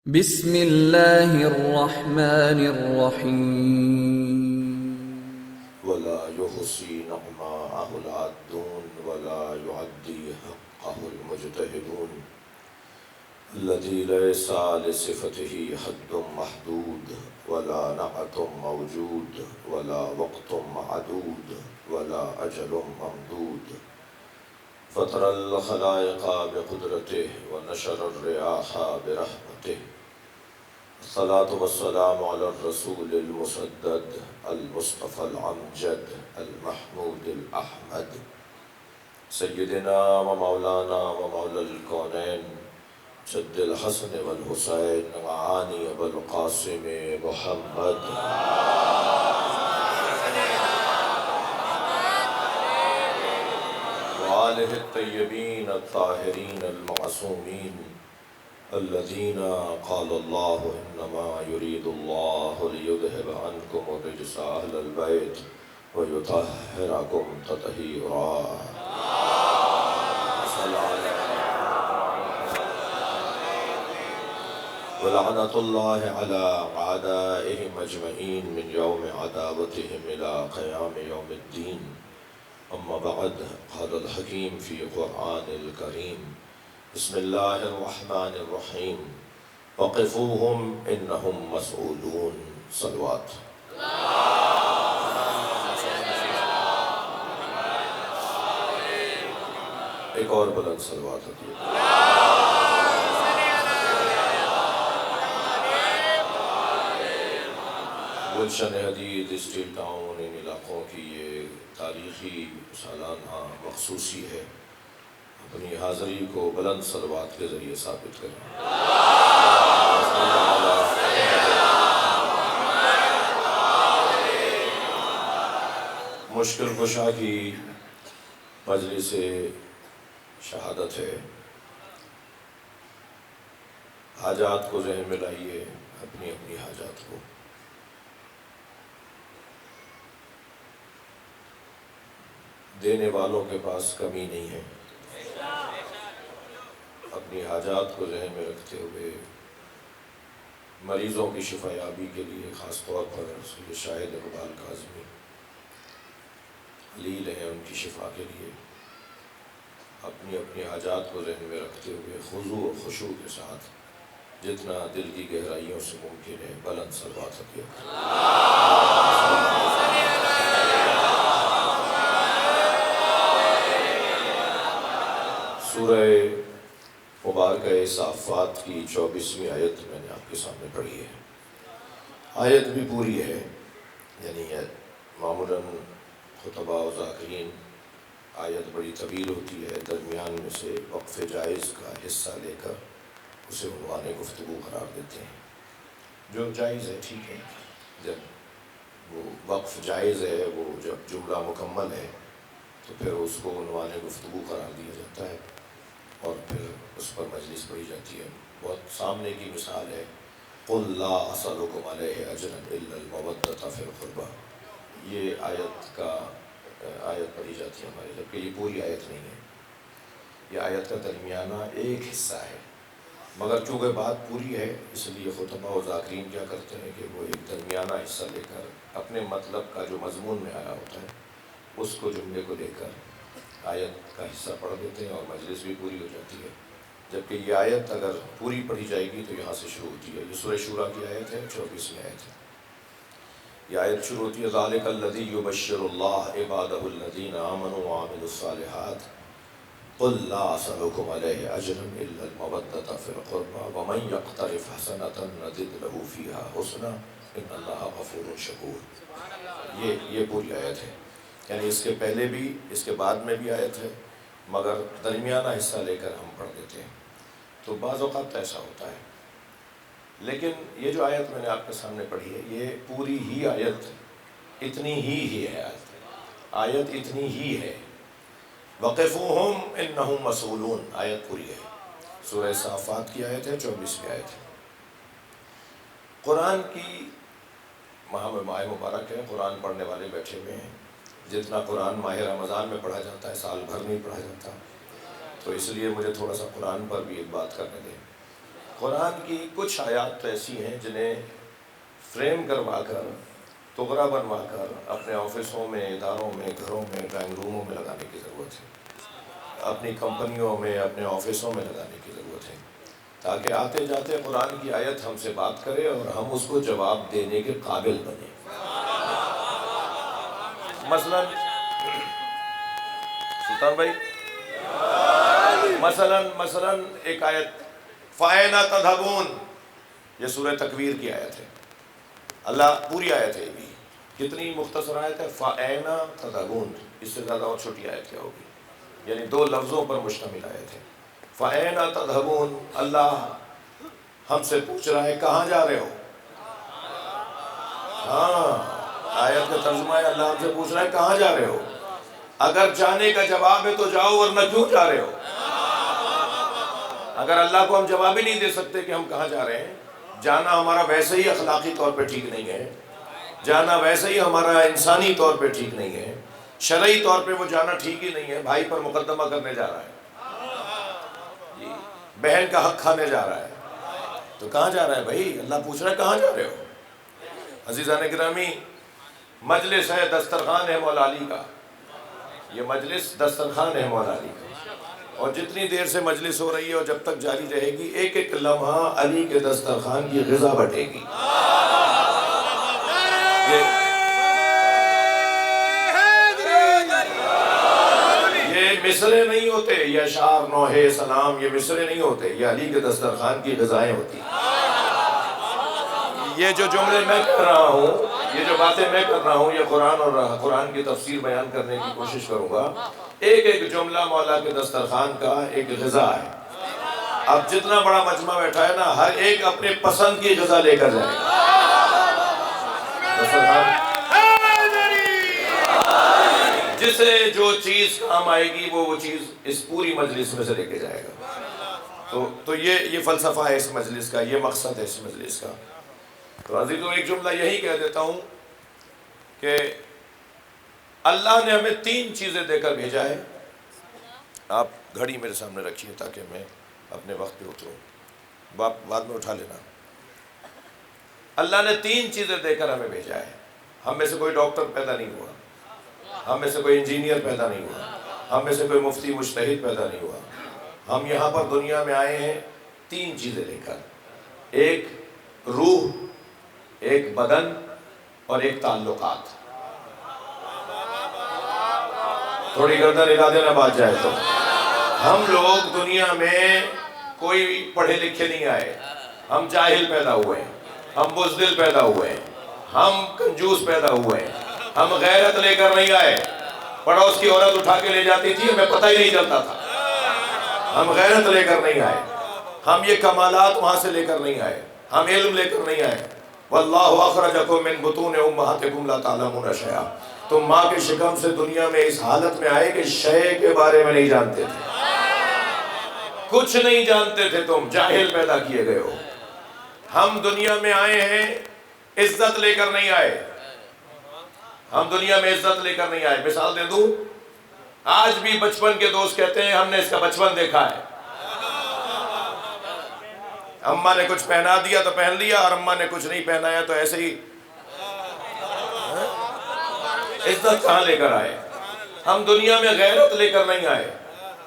بسم اللہ الرحمن الرحیم ولا يحصي نعماءه العادون ولا يعدي حقه المجتهدون الذي ليس لصفته حد محدود ولا نعت موجود ولا وقت معدود ولا أجل ممدود فطر الخلائق بقدرته ونشر الرياح برحمته الصلاة والسلام على الرسول المسدد المصطفى العمجد المحمود الأحمد سيدنا ومولانا ومولى الكونين جد الحسن والحسين معاني أبا القاسم محمد وآله الطيبين الطاهرين المعصومين الذين قال الله إنما يريد الله ليذهب عنكم الرجس أهل البيت ويطهركم تطهيرا ولعنة الله على أعدائهم أجمعين من يوم عداوتهم إلى قيام يوم الدين أما بعد قال الحكيم في قرآن الكريم بسم الله الرحمن الرحيم وقفوهم إنهم مسؤولون صلوات ایک اور بلند صلوات ہوتی ہے گلشن حدید اسٹیل ٹاؤن ان علاقوں کی یہ تاریخی سالانہ مخصوصی ہے اپنی حاضری کو بلند صلوات کے ذریعے ثابت کریں مشکل کشا کی مجلس شہادت ہے حاجات کو ذہن میں لائیے اپنی اپنی حاجات کو دینے والوں کے پاس کمی نہیں ہے اپنی حاجات کو ذہن میں رکھتے ہوئے مریضوں کی شفا یابی کے لیے خاص طور پر یہ شاہد اقبال کاظمی علیل ہیں ان کی شفا کے لیے اپنی اپنی حاجات کو ذہن میں رکھتے ہوئے خضوع و خشوع کے ساتھ جتنا دل کی گہرائیوں سے ممکن ہے بلند صلوات عطیہ سورہ مبارکہ صافات کی 24ویں آیت میں نے آپ کے سامنے پڑھی ہے آیت بھی پوری ہے یعنی معمولاً خطبہ و ذاکرین آیت بڑی طویل ہوتی ہے درمیان میں سے وقف جائز کا حصہ لے کر اسے عنوان گفتگو قرار دیتے ہیں جو جائز ہے ٹھیک ہے جب وہ وقف جائز ہے وہ جب جملہ مکمل ہے تو پھر اس کو عنوان گفتگو قرار دیا جاتا ہے اور پھر اس پر مجلس پڑھی جاتی ہے بہت سامنے کی مثال ہے قُلْ لَا أَسْأَلُكُمْ عَلَيْهِ أَجْرًا إِلَّا الْمَوَدَّةَ فِي الْقُرْبَى یہ آیت پڑھی جاتی ہے ہماری جبکہ یہ پوری آیت نہیں ہے یہ آیت کا درمیانہ ایک حصہ ہے مگر چونکہ بات پوری ہے اس لیے خطبہ و ذاکرین کیا کرتے ہیں کہ وہ ایک درمیانہ حصہ لے کر اپنے مطلب کا جو مضمون میں آیا ہوتا ہے اس کو جملے کو لے کر آیت کا حصہ پڑھ دیتے ہیں اور مجلس بھی پوری ہو جاتی ہے جبکہ یہ آیت اگر پوری پڑھی جائے گی تو یہاں سے شروع ہوتی ہے یہ سورہ شورى کی آیت ہے 24ویں آیت ہے یہ آیت شروع ہوتی ہے ذَلِكَ الَّذِي يُبَشِّرُ اللَّهُ عِبَادَهُ الَّذِينَ آمَنُوا وَعَمِلُوا الصَّالِحَاتِ قُلْ لَا أَسْأَلُكُمْ عَلَيْهِ أَجْرًا إِلَّا الْمَوَدَّةَ فِي الْقُرْبَى وَمَنْ يَقْتَرِفْ حَسَنَةً نَزِدْ لَهُ فِيهَا حُسْنًا إِنَّ اللَّهَ غَفُورٌ شَكُورٌ یہ پوری آیت ہے یعنی اس کے پہلے بھی اس کے بعد میں بھی آیت ہے مگر درمیانہ حصہ لے کر ہم پڑھ دیتے ہیں تو بعض اوقات ایسا ہوتا ہے لیکن یہ جو آیت میں نے آپ کے سامنے پڑھی ہے یہ پوری ہی آیت اتنی ہی ہے آیت اتنی ہی ہے وَقِفُوهُمْ إِنَّهُمْ مَسْئُولُونَ آیت پوری ہے سورہ صافات کی آیت ہے 24ویں آیت ہے قرآن کی ماہ مبارک ہے قرآن پڑھنے والے بیٹھے ہوئے ہیں جتنا قرآن ماہ رمضان میں پڑھا جاتا ہے سال بھر نہیں پڑھا جاتا تو اس لیے مجھے تھوڑا سا قرآن پر بھی ایک بات کرنے دیں قرآن کی کچھ آیات تو ایسی ہیں جنہیں فریم کروا کر، تغرا بنوا کر اپنے آفسوں میں، اداروں میں، گھروں میں، ڈرائنگ روموں میں لگانے کی ضرورت ہے، اپنی کمپنیوں میں، اپنے آفسوں میں لگانے کی ضرورت ہے، تاکہ آتے جاتے قرآن کی آیت ہم سے بات کرے اور ہم اس کو جواب دینے کے قابل بنیں۔ مثلاً سلطان بھائی، مثلاً ایک آیت فَأَيْنَ تَذْهَبُونَ، یہ سورہ تکویر کی آیت ہے۔ اللہ پوری آیت ہے، یہ بھی کتنی مختصر آیت ہے، فَأَيْنَ تَذْهَبُونَ، اس سے زیادہ اور چھوٹی آیت کیا ہوگی، یعنی 2 لفظوں پر مشتمل آیت ہے۔ فَأَيْنَ تَذْهَبُونَ، اللہ ہم سے پوچھ رہا ہے کہاں جا رہے ہو؟ ہاں، آیت کا ترجمہ ہے اللہ ہم سے پوچھ رہا ہے کہاں جا رہے ہو؟ اگر جانے کا جواب ہے تو جاؤ، ورنہ کیوں جا رہے ہو؟ اگر اللہ کو ہم جواب ہی نہیں دے سکتے کہ ہم کہاں جا رہے ہیں، جانا ہمارا ویسے ہی اخلاقی طور پہ ٹھیک نہیں ہے، جانا ویسے ہی ہمارا انسانی طور پہ ٹھیک نہیں ہے، شرعی طور پہ وہ جانا ٹھیک ہی نہیں ہے، بھائی پر مقدمہ کرنے جا رہا ہے، بہن کا حق کھانے جا رہا ہے، تو کہاں جا رہا ہے بھائی؟ اللہ پوچھ رہا ہے کہاں جا رہے ہو؟ عزیزان گرامی، مجلس ہے دسترخوان ہے مولا علی کا، یہ مجلس دسترخوان ہے مولا علی کا، اور جتنی دیر سے مجلس ہو رہی ہے اور جب تک جاری رہے گی، ایک ایک لمحہ علی کے دسترخوان کی غذا بٹے گی۔ یہ مصرے نہیں ہوتے، یہ اشعار، نوحے، سلام، یہ مصرے نہیں ہوتے، یہ علی کے دسترخوان کی غذائیں ہوتی ہیں۔ یہ جو جملے میں کر رہا ہوں، یہ جو باتیں میں کر رہا ہوں، یہ قرآن اور قرآن کی تفسیر بیان کرنے کی کوشش کروں گا، ایک ایک جملہ مولا کے دسترخوان کا ایک غذا ہے۔ اب جتنا بڑا مجمع بیٹھا ہے نا، ہر ایک اپنے پسند کی غذا لے کر جائے گا۔ جسے جو چیز کام آئے گی وہ چیز اس پوری مجلس میں سے لے کے جائے گا۔ تو یہ فلسفہ ہے اس مجلس کا، یہ مقصد ہے اس مجلس کا۔ تو عزیزوں، ایک جملہ یہی کہہ دیتا ہوں کہ اللہ نے ہمیں 3 چیزیں دے کر بھیجا ہے۔ آپ گھڑی میرے سامنے رکھیے تاکہ میں اپنے وقت پہ اتروں، بعد میں اٹھا لینا۔ اللہ نے 3 چیزیں دے کر ہمیں بھیجا ہے۔ ہم میں سے کوئی ڈاکٹر پیدا نہیں ہوا، ہم میں سے کوئی انجینئر پیدا نہیں ہوا، ہم میں سے کوئی مفتی مجتہد پیدا نہیں ہوا۔ ہم یہاں پر دنیا میں آئے ہیں 3 چیزیں لے کر، ایک روح، ایک بدن اور ایک تعلقات۔ تھوڑی گردن ہلا دینا بات جائے تو۔ ہم لوگ دنیا میں کوئی پڑھے لکھے نہیں آئے، ہم جاہل پیدا ہوئے ہیں، ہم بزدل پیدا ہوئے ہیں، ہم کنجوس پیدا ہوئے ہیں، ہم غیرت لے کر نہیں آئے۔ پڑوس کی عورت اٹھا کے لے جاتی تھی، ہمیں پتہ ہی نہیں چلتا تھا۔ ہم غیرت لے کر نہیں آئے، ہم یہ کمالات وہاں سے لے کر نہیں آئے، ہم علم لے کر نہیں آئے۔ واللہ اخرجکم من بطون امہاتکم لا تعلمون شیئا، تم ماں کے شکم سے دنیا میں اس حالت میں آئے کہ شے کے بارے میں نہیں جانتے تھے، کچھ نہیں جانتے تھے، تم جاہل پیدا کیے گئے ہو۔ ہم دنیا میں آئے ہیں، عزت لے کر نہیں آئے، ہم دنیا میں عزت لے کر نہیں آئے۔ مثال دے دوں، آج بھی بچپن کے دوست کہتے ہیں ہم نے اس کا بچپن دیکھا ہے، اماں نے کچھ پہنا دیا تو پہن لیا، اور اماں نے کچھ نہیں پہنایا تو ایسے ہی۔ عزت کہاں لے کر آئے؟ ہم دنیا میں غیرت لے کر نہیں آئے۔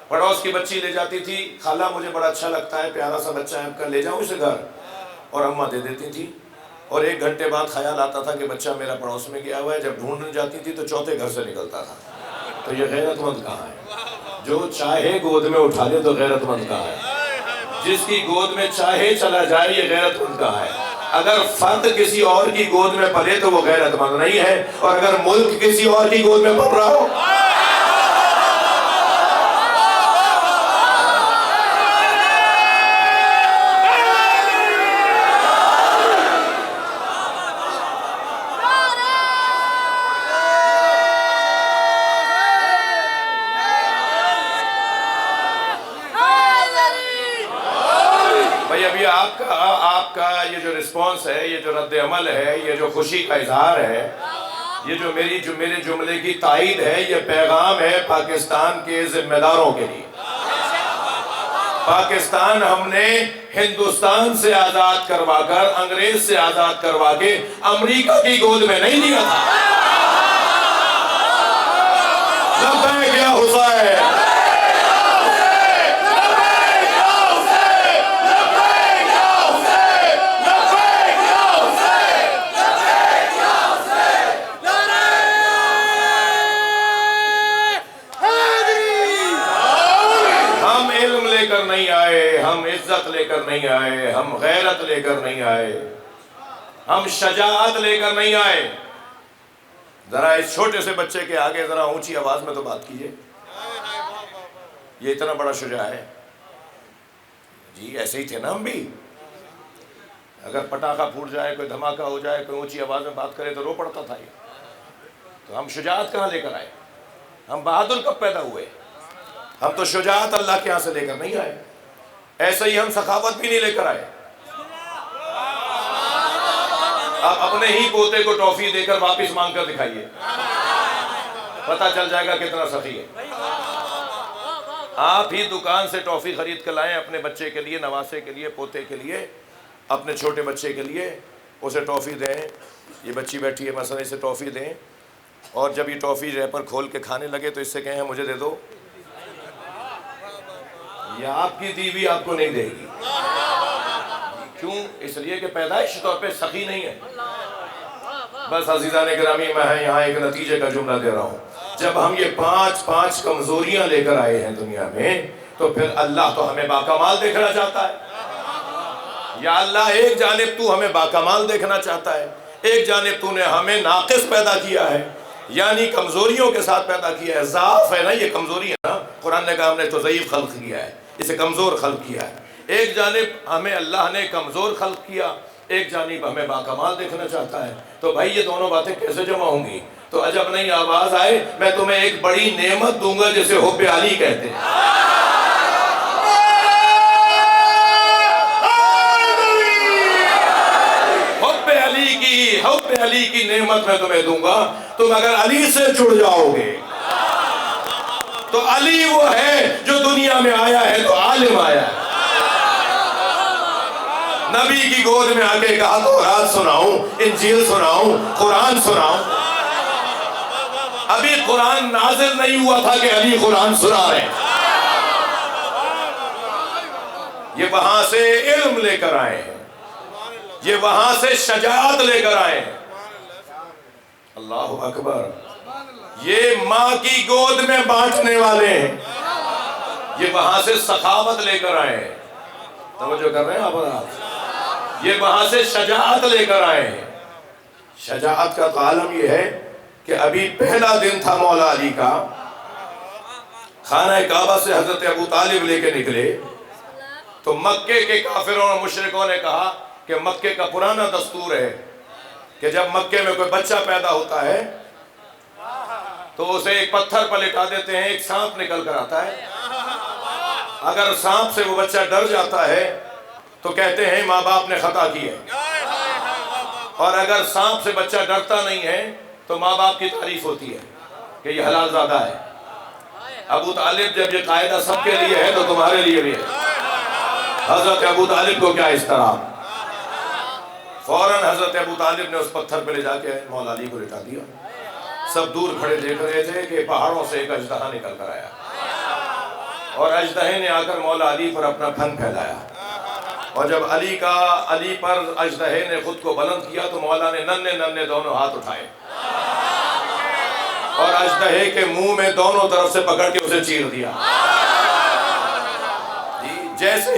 پڑوس کی بچی لے جاتی تھی، خالہ مجھے بڑا اچھا لگتا ہے، پیارا سا بچہ ہے، آپ کا لے جاؤں اسے گھر، اور اماں دے دیتی تھی، اور 1 گھنٹے بعد خیال آتا تھا کہ بچہ میرا پڑوس میں گیا ہوا ہے، جب ڈھونڈنے جاتی تھی تو چوتھے گھر سے نکلتا تھا۔ تو یہ غیرت مند کہاں ہے؟ جو چاہے گود میں اٹھا لے تو غیرت مند کہاں ہے؟ جس کی گود میں چاہے چلا جائے، یہ غیرت مند کہاں ہے؟ اگر فرد کسی اور کی گود میں پلے تو وہ غیرت مند نہیں ہے، اور اگر ملک کسی اور کی گود میں پل رہا ہو، آپ کا یہ جو رسپانس ہے، یہ جو رد عمل ہے، یہ جو خوشی کا اظہار ہے، یہ جو میرے جملے کی تائید ہے، یہ پیغام ہے پاکستان کے ذمہ داروں کے لیے۔ پاکستان ہم نے ہندوستان سے آزاد کروا کر، انگریز سے آزاد کروا کے امریکہ کی گود میں نہیں دیا تھا۔ لبیک یا حسین، نہیں آئے، ہم عزت لے کر نہیں آئے، ہم غیرت لے کر نہیں آئے، ہم شجاعت لے کر نہیں آئے۔ ذرا اس چھوٹے سے بچے کے آگے ذرا اونچی آواز میں تو بات کیجئے، یہ اتنا بڑا شجاع ہے جی۔ ایسے ہی تھے نا ہم بھی، اگر پٹاخہ پھوٹ جائے، کوئی دھماکہ ہو جائے، کوئی اونچی آواز میں بات کرے تو رو پڑتا تھا یہ۔ تو ہم شجاعت کہاں لے کر آئے؟ ہم بہادر کب پیدا ہوئے؟ ہم تو شجاعت اللہ کے یہاں سے لے کر نہیں آئے، ایسے ہی ہم سخاوت بھی نہیں لے کر آئے۔ آپ اپنے ہی پوتے کو ٹافی دے کر واپس مانگ کر دکھائیے، پتہ چل جائے گا کتنا سخی ہے۔ آپ ہی دکان سے ٹافی خرید کر لائیں اپنے بچے کے لیے، نواسے کے لیے، پوتے کے لیے، اپنے چھوٹے بچے کے لیے، اسے ٹافی دیں۔ یہ بچی بیٹھی ہے مثلا، اسے ٹافی دیں، اور جب یہ ٹافی ریپر کھول کے کھانے لگے تو اس سے کہیں مجھے دے دو، یہ آپ کی دی ہوئی آپ کو نہیں دے گی۔ کیوں؟ اس لیے کہ پیدائش طور پہ سخی نہیں ہے۔ بس عزیزان گرامی، میں یہاں ایک نتیجے کا جملہ دے رہا ہوں، جب ہم یہ پانچ کمزوریاں لے کر آئے ہیں دنیا میں، تو پھر اللہ تو ہمیں باکمال دیکھنا چاہتا ہے۔ یا اللہ، ایک جانب تو ہمیں باکمال دیکھنا چاہتا ہے، ایک جانب تو نے ہمیں ناقص پیدا کیا ہے، یعنی کمزوریوں کے ساتھ پیدا کیا ہے۔ ضعف ہے نا، یہ کمزوری ہے نا، قرآن نے کہا ہم نے تو ضعیف خلق کیا ہے، اسے کمزور خلق کیا ہے۔ ایک جانب ہمیں اللہ نے کمزور خلق کیا، ایک جانب ہمیں باکمال دیکھنا چاہتا ہے، تو بھائی یہ دونوں باتیں کیسے جمع ہوں گی؟ تو عجب نہیں آواز آئے، میں تمہیں ایک بڑی نعمت دوں گا جسے حب علی کہتے ہیں۔ حب علی کی نعمت میں تمہیں دوں گا، تم اگر علی سے جڑ جاؤ گے تو علی وہ ہے جو دنیا میں آیا ہے تو عالم آیا ہے۔ نبی کی گود میں آ کے کہا تورات سناؤں، انجیل سناؤں، قرآن سناؤں۔ ابھی قرآن نازل نہیں ہوا تھا کہ علی قرآن سنا رہے ہیں۔ یہ وہاں سے علم لے کر آئے ہیں، یہ وہاں سے شجاعت لے کر آئے ہیں۔ اللہ اکبر، یہ ماں کی گود میں بانٹنے والے ہیں، یہ وہاں سے سخاوت لے کر آئے ہیں۔ توجہ کر رہے ہیں آپ؟ یہ وہاں سے شجاعت لے کر آئے ہیں۔ شجاعت کا تو عالم یہ ہے کہ ابھی پہلا دن تھا مولا علی کا، خانہ کعبہ سے حضرت ابو طالب لے کے نکلے تو مکے کے کافروں اور مشرکوں نے کہا کہ مکے کا پرانا دستور ہے کہ جب مکے میں کوئی بچہ پیدا ہوتا ہے تو اسے ایک پتھر پر لٹا دیتے ہیں، ایک سانپ نکل کر آتا ہے۔ اگر سانپ سے وہ بچہ ڈر جاتا ہے تو کہتے ہیں ماں باپ نے خطا کی ہے، اور اگر سانپ سے بچہ ڈرتا نہیں ہے تو ماں باپ کی تعریف ہوتی ہے کہ یہ حلال زادہ ہے۔ ابو طالب جب یہ قاعدہ سب کے لیے ہے تو تمہارے لیے بھی ہے۔ حضرت ابو طالب کو کیا اضطراب، فوراً حضرت ابو طالب نے اس پتھر پہ لے جا کے مولا علی کو لٹا دیا۔ سب دور کھڑے دیکھ رہے تھے کہ پہاڑوں سے ایک اژدہا نکل کر آیا، اور اژدہے نے آ کر مولا علی پر اپنا پھن پھیلایا، اور جب علی پر اژدہے نے خود کو بلند کیا تو مولا نے ننھے دونوں ہاتھ اٹھائے اور اژدہے کے منہ میں دونوں طرف سے پکڑ کے اسے چیر دیا۔ جیسے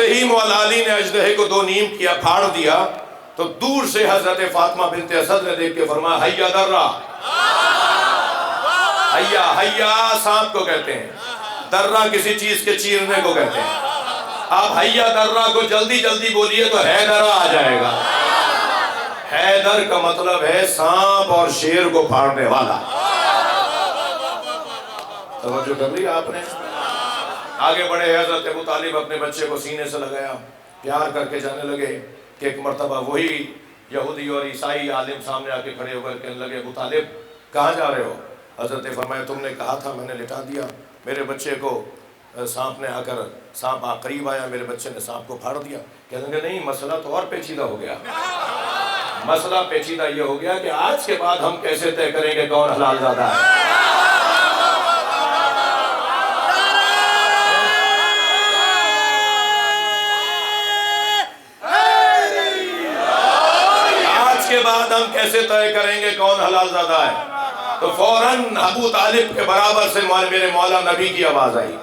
ہی مولا علی نے اژدہے کو دو نیم کیا، پھاڑ دیا، تو دور سے حضرت فاطمہ بنت اسد نے دیکھ کے فرمایا حیا درہ، حیا سانپ کو کہتے ہیں، درہ کسی چیز کے چیرنے کو کہتے ہیں۔ آپ حیا درہ کو جلدی جلدی بولیے تو حیدرہ آ جائے گا۔ حیدر کا مطلب ہے سانپ اور شیر کو پھاڑنے والا۔ توجہ کر لی آپ نے؟ آگے بڑھے حضرت ابو طالب اپنے بچے کو سینے سے لگایا، پیار کر کے جانے لگے کہ ایک مرتبہ وہی یہودی اور عیسائی عالم سامنے آ کے کھڑے ہو کر کہنے لگے ابو طالب کہاں جا رہے ہو؟ حضرت فرمایا تم نے کہا تھا، میں نے لٹا دیا، میرے بچے کو سانپ نے آ کر سانپ قریب آیا، میرے بچے نے سانپ کو پھاڑ دیا. کہنے لگے نہیں، مسئلہ تو اور پیچیدہ ہو گیا. مسئلہ پیچیدہ یہ ہو گیا کہ آج کے بعد ہم کیسے طے کریں گے کون حلال زادہ ہے. آج کے بعد ہم کیسے طے کریں گے کون حلال زادہ ہے. تو فوراً ابو طالب کے برابر سے میرے مولا نبی کی آواز آئی.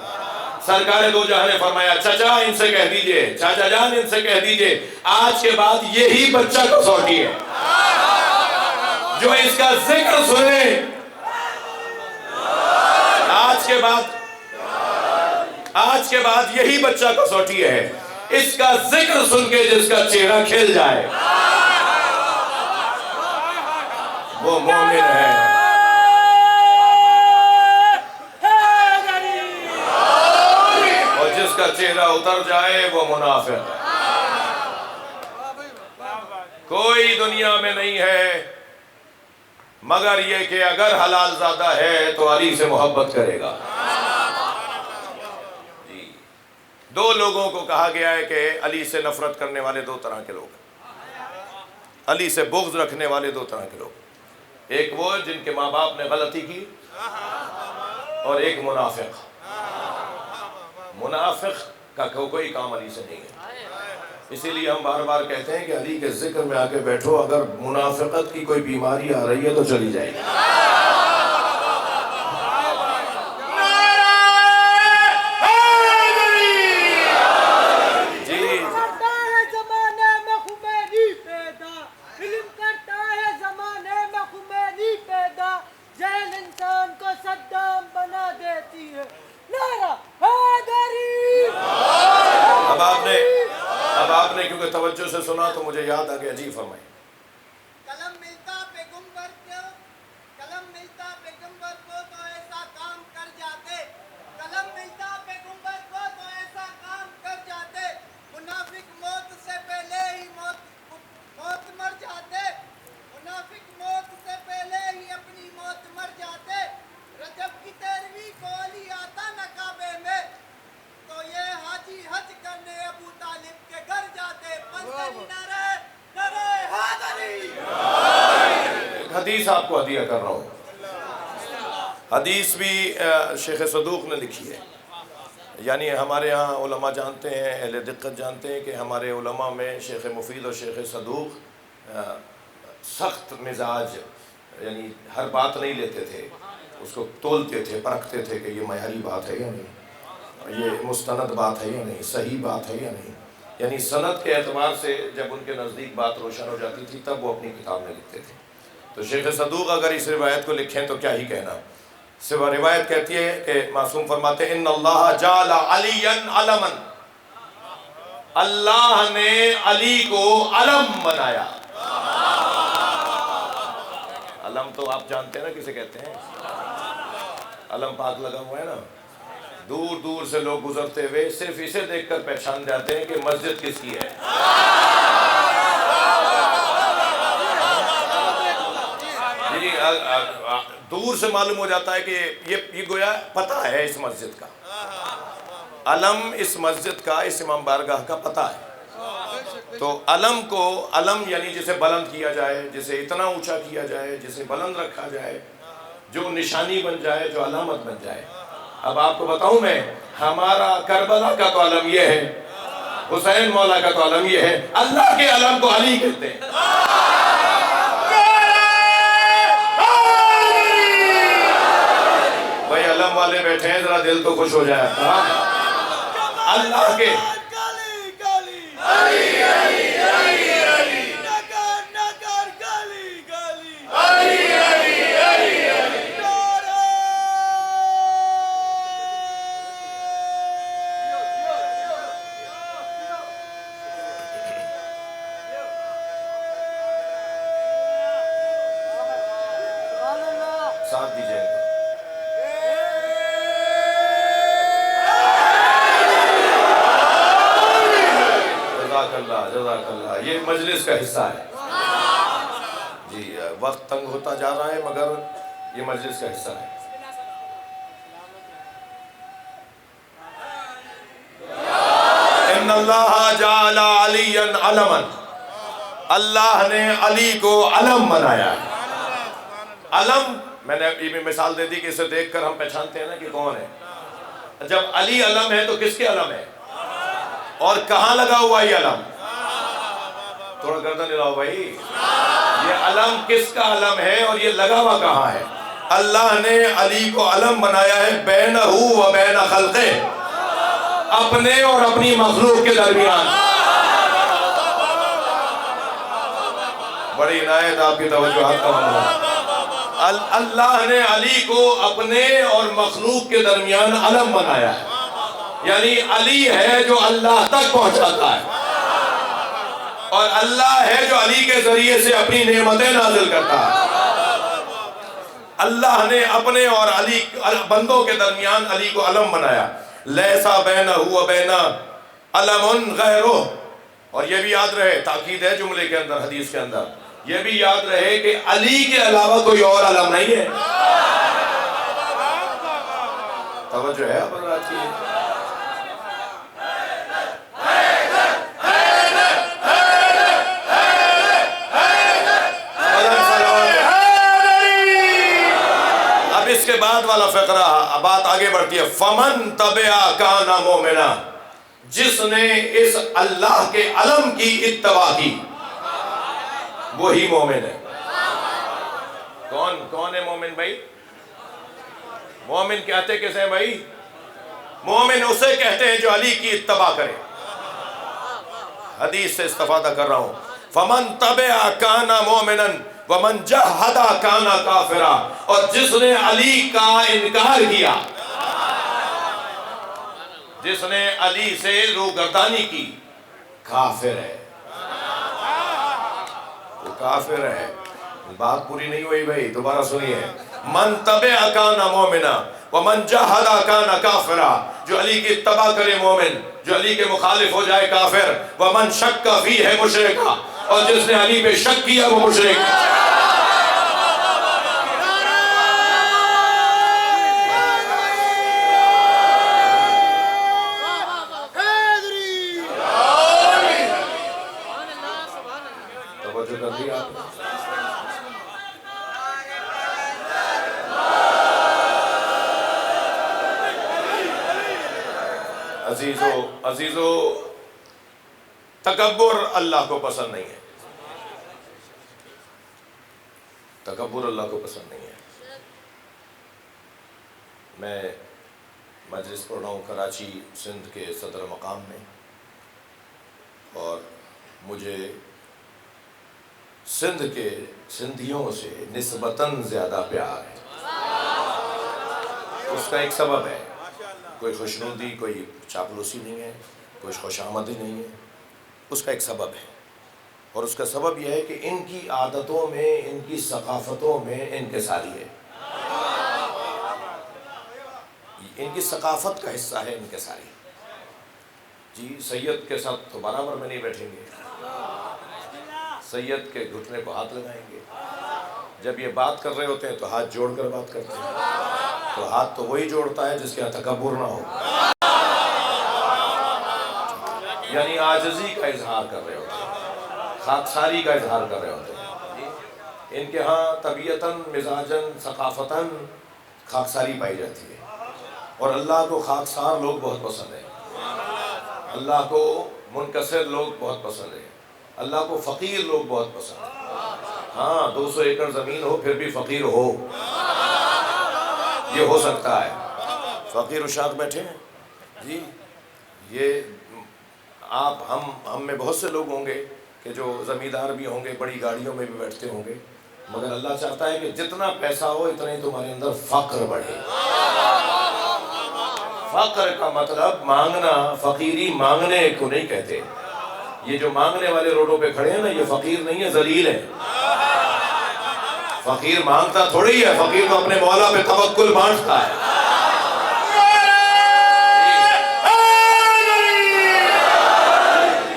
سرکار دو جہاں نے فرمایا چچا ان سے کہہ دیجئے، چاچا جان ان سے کہہ دیجئے، آج کے بعد یہی بچہ کسوٹی ہے. جو اس کا ذکر سنے آج کے بعد یہی بچہ کسوٹی ہے. اس کا ذکر سن کے جس کا چہرہ کھل جائے وہ مومن ہے. اور جس کا چہرہ اتر جائے وہ منافق ہے. کوئی دنیا میں نہیں ہے مگر یہ کہ اگر حلال زادہ ہے تو علی سے محبت کرے گا. جی، دو لوگوں کو کہا گیا ہے کہ علی سے نفرت کرنے والے دو طرح کے لوگ، علی سے بغض رکھنے والے دو طرح کے لوگ. ایک وہ جن کے ماں باپ نے غلطی کی، اور ایک منافق. منافق کا کوئی کام علی سے نہیں ہے. اسی لیے ہم بار بار کہتے ہیں کہ علی کے ذکر میں آ کے بیٹھو، اگر منافقت کی کوئی بیماری آ رہی ہے تو چلی جائے گی. اب آپ نے کیونکہ توجہ سے سنا تو مجھے یاد آ گیا. جی فرمائیں. قلم ملتا پیغمبر کو تو ایسا کام کر جاتے. قلم ملتا پیغمبر کو تو ایسا کام کر جاتے. منافق موت سے پہلے ہی موت مر جاتے. منافق موت سے پہلے ہی اپنی موت مر جاتے. رجب کی 13ویں کو علی آتا نہ کعبے میں تو یہ حاجی حج کرنے ابو طالب کے گھر جاتے. پنجری نعرہ حیدری. حدیث آپ کو ہدیہ کر رہا ہوں. حدیث بھی شیخ صدوق نے لکھی ہے. یعنی ہمارے ہاں علماء جانتے ہیں، اہل دقت جانتے ہیں کہ ہمارے علماء میں شیخ مفید اور شیخ صدوق سخت مزاج، یعنی ہر بات نہیں لیتے تھے، اس کو تولتے تھے، پرکھتے تھے کہ یہ معیاری بات ہے یا نہیں، یہ مستند بات ہے یا نہیں، صحیح بات ہے یا نہیں. یعنی سند کے اعتبار سے جب ان کے نزدیک بات روشن ہو جاتی تھی تب وہ اپنی کتاب میں لکھتے تھے. تو شیخ صدوق اگر اس روایت کو لکھیں تو کیا ہی کہنا. سوا روایت کہتی ہے کہ معصوم فرماتے ہیں ان اللہ جعل علیا علما، اللہ نے علی کو علم بنایا. علم تو آپ جانتے ہیں نا کسے کہتے ہیں. علم پاک لگا ہوا ہے نا، دور دور سے لوگ گزرتے ہوئے صرف اسے دیکھ کر پہچان جاتے ہیں کہ مسجد کس کی ہے. جی، دور سے معلوم ہو جاتا ہے کہ یہ گویا پتہ ہے اس مسجد کا. علم اس مسجد کا، اس امام بارگاہ کا پتہ ہے. تو علم کو، علم یعنی جسے بلند کیا جائے، جسے اتنا اونچا کیا جائے، جسے بلند رکھا جائے، جو نشانی بن جائے، جو علامت بن جائے. اب آپ کو بتاؤں میں، ہمارا کربلا کا تو علم یہ ہے، حسین مولا کا تو علم یہ ہے، اللہ کے علم کو علی کہتے ہیں. بھائی علم والے بیٹھے ہیں، ذرا دل تو خوش ہو جائے. اللہ کے ساتھ دیجئے. جزاک اللہ، جزاک اللہ. یہ مجلس کا حصہ ہے. جی، وقت تنگ ہوتا جا رہا ہے مگر یہ مجلس کا حصہ ہے. ان اللہ جعل علیا علما، اللہ نے علی کو علم بنایا ہے۔ علم میں نے یہ بھی مثال دے دی کہ اسے دیکھ کر ہم پہچانتے ہیں نا کہ کون ہے۔ جب علی علم ہے تو کس کے علم ہے؟ اور کہاں لگا ہوا یہ علم؟ تھوڑا گردن ہلاؤ بھائی، یہ علم کس کا علم ہے اور یہ لگا ہوا کہاں ہے؟ اللہ نے علی کو علم بنایا ہے بینہ و بین خلقہ، اپنے اور اپنی مخلوق کے درمیان۔ بڑی عنایت آپ کی توجہات کا معاملہ۔ اللہ نے علی کو اپنے اور مخلوق کے درمیان علم بنایا ہے، یعنی علی ہے جو اللہ تک پہنچاتا ہے، اور اللہ ہے جو علی کے ذریعے سے اپنی نعمتیں نازل کرتا ہے۔ اللہ نے اپنے اور علی بندوں کے درمیان علی کو علم بنایا۔ لیسا بینہ و بینہ علم غیرہ، اور یہ بھی یاد رہے، تاکید ہے جملے کے اندر، حدیث کے اندر، یہ بھی یاد رہے کہ علی کے علاوہ کوئی اور علم نہیں ہے۔ توجہ ہے آپ حضرات کی؟ اب اس کے بعد والا فقرہ، بات آگے بڑھتی ہے۔ فمن تبع کان مومنا، جس نے اس اللہ کے علم کی اتباع کی وہی مومن ہے۔ کون ہے مومن بھائی؟ مومن کہتے کسے ہیں بھائی؟ مومن اسے کہتے ہیں جو علی کی اتباع کرے۔ حدیث سے استفادہ کر رہا ہوں۔ فمن تبع کان مومنا ومن جحد کان کافرا، اور جس نے علی کا انکار کیا، جس نے علی سے روگردانی کی، کافر ہے، وہ کافر ہے۔ بات پوری نہیں ہوئی بھائی، دوبارہ سنیے۔ من تبع کان مومنا ومن جحد کان کافرا، جو علی کی اتباع کرے مومن، جو علی کے مخالف ہو جائے کافر۔ ومن شک فیہ مشرکا، اور جس نے علی پہ شک کیا وہ مشرک۔ عزیزو، تکبر اللہ کو پسند نہیں ہے، تکبر اللہ کو پسند نہیں ہے۔ میں مجلس پڑھ رہا ہوں کراچی سندھ کے صدر مقام میں، اور مجھے سندھ کے سندھیوں سے نسبتاً زیادہ پیار ہے۔ اس کا ایک سبب ہے، کوئی خوشنودی، کوئی چاپلوسی نہیں ہے، کوئی خوش آمدی نہیں ہے، اس کا ایک سبب ہے، اور اس کا سبب یہ ہے کہ ان کی عادتوں میں، ان کی ثقافتوں میں انکساری ہے۔ ان کی ثقافت کا حصہ ہے انکساری۔ جی سید کے ساتھ تو برابر میں نہیں بیٹھیں گے، سید کے گھٹنے کو ہاتھ لگائیں گے، جب یہ بات کر رہے ہوتے ہیں تو ہاتھ جوڑ کر بات کرتے ہیں، تو ہاتھ تو وہی جوڑتا ہے جس کے یہاں تکبر نہ ہو، یعنی عاجزی کا اظہار کر رہے ہوتے ہیں، خاکساری کا اظہار کر رہے ہوتے ہیں۔ ان کے ہاں طبیعتاً، مزاجاً، ثقافتاً خاکساری پائی جاتی ہے، اور اللہ کو خاکسار لوگ بہت پسند ہیں، اللہ کو منکسر لوگ بہت پسند ہیں، اللہ کو فقیر لوگ بہت پسند ہیں۔ ہاں 200 ایکڑ زمین ہو پھر بھی فقیر ہو، یہ ہو سکتا ہے۔ فقیر اشاعت بیٹھے ہیں جی، یہ آپ ہم میں بہت سے لوگ ہوں گے کہ جو زمیندار بھی ہوں گے، بڑی گاڑیوں میں بھی بیٹھتے ہوں گے، مگر اللہ چاہتا ہے کہ جتنا پیسہ ہو اتنا ہی تمہارے اندر فقر بڑھے۔ فقر کا مطلب مانگنا، فقیری مانگنے کو نہیں کہتے۔ یہ جو مانگنے والے روڈوں پہ کھڑے ہیں نا، یہ فقیر نہیں ہے، ذلیل ہے۔ فقیر مانگتا تھوڑی ہے، فقیر تو اپنے مولا پہ توکل بانٹتا ہے۔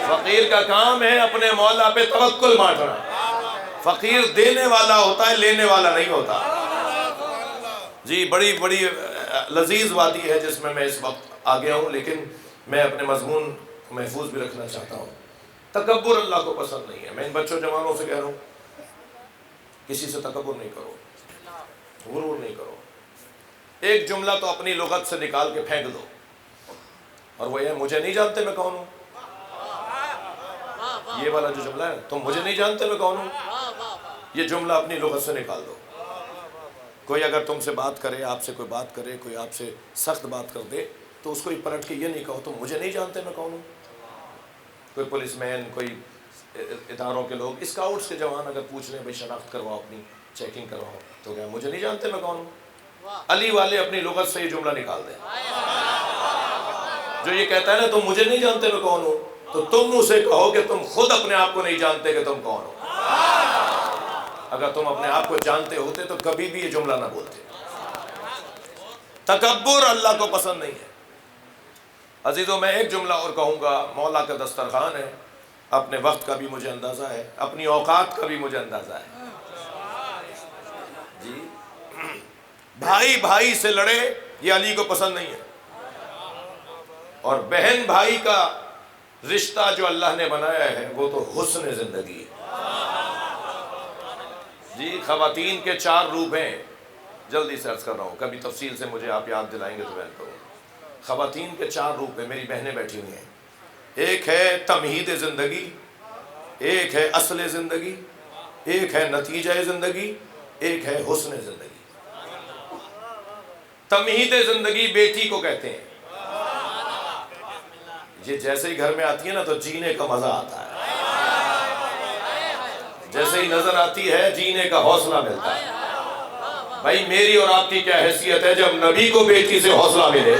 فقیر کا کام ہے اپنے مولا پہ توکل بانٹنا۔ فقیر دینے والا ہوتا ہے، لینے والا نہیں ہوتا۔ جی بڑی لذیذ وادی ہے جس میں اس وقت آ گیا ہوں، لیکن میں اپنے مضمون محفوظ بھی رکھنا چاہتا ہوں۔ تکبر اللہ کو پسند نہیں ہے۔ میں ان بچوں جوانوں سے کہہ رہا ہوں کسی سے تکبر نہیں کرو، غرور نہیں کرو۔ ایک جملہ تو اپنی لغت سے نکال کے پھینک دو، اور وہ یہ مجھے نہیں جانتے میں کون ہوں۔ یہ والا جو جملہ ہے تم مجھے نہیں جانتے میں کون ہوں، یہ جملہ اپنی لغت سے نکال دو۔ کوئی اگر تم سے بات کرے، آپ سے کوئی بات کرے، کوئی آپ سے سخت بات کر دے تو اس کو ہی پلٹ کے یہ نہیں کہو تم مجھے نہیں جانتے میں کون ہوں۔ کوئی پولیس مین، کوئی اداروں کے لوگ، اسکاؤٹس کے جوان اگر پوچھ رہے ہیں بھائی شناخت کرواؤ، اپنی چیکنگ کرواؤ، تو کیا مجھے نہیں جانتے میں کون ہوں۔ علی والے اپنی لغت سے یہ جملہ نکال دیں۔ جو یہ کہتا ہے نا تم مجھے نہیں جانتے میں کون ہوں، تو تم اسے کہو کہ تم خود اپنے آپ کو نہیں جانتے کہ تم کون ہو۔ اگر تم اپنے آپ کو جانتے ہوتے تو کبھی بھی یہ جملہ نہ بولتے۔ تکبر اللہ کو پسند نہیں ہے۔ عزیزوں میں ایک جملہ اور کہوں گا، مولا کا دسترخوان ہے، اپنے وقت کا بھی مجھے اندازہ ہے، اپنی اوقات کا بھی مجھے اندازہ ہے جی۔ بھائی بھائی سے لڑے یہ علی کو پسند نہیں ہے، اور بہن بھائی کا رشتہ جو اللہ نے بنایا ہے وہ تو حسن زندگی ہے جی۔ خواتین کے 4 روپ ہیں، جلدی سے عرض کر رہا ہوں، کبھی تفصیل سے مجھے آپ یاد دلائیں گے تو بیان کروں۔ خواتین کے 4 روپ ہیں، میری بہنیں بیٹھی ہوئی ہیں۔ ایک ہے تمہید زندگی، ایک ہے اصل زندگی، ایک ہے نتیجہ زندگی، ایک ہے حسن زندگی۔ تمہید زندگی بیٹی کو کہتے ہیں، یہ جیسے ہی گھر میں آتی ہے نا تو جینے کا مزہ آتا ہے، جیسے ہی نظر آتی ہے جینے کا حوصلہ ملتا ہے۔ بھائی میری اور آپ کی کیا حیثیت ہے جب نبی کو بیٹی سے حوصلہ ملے،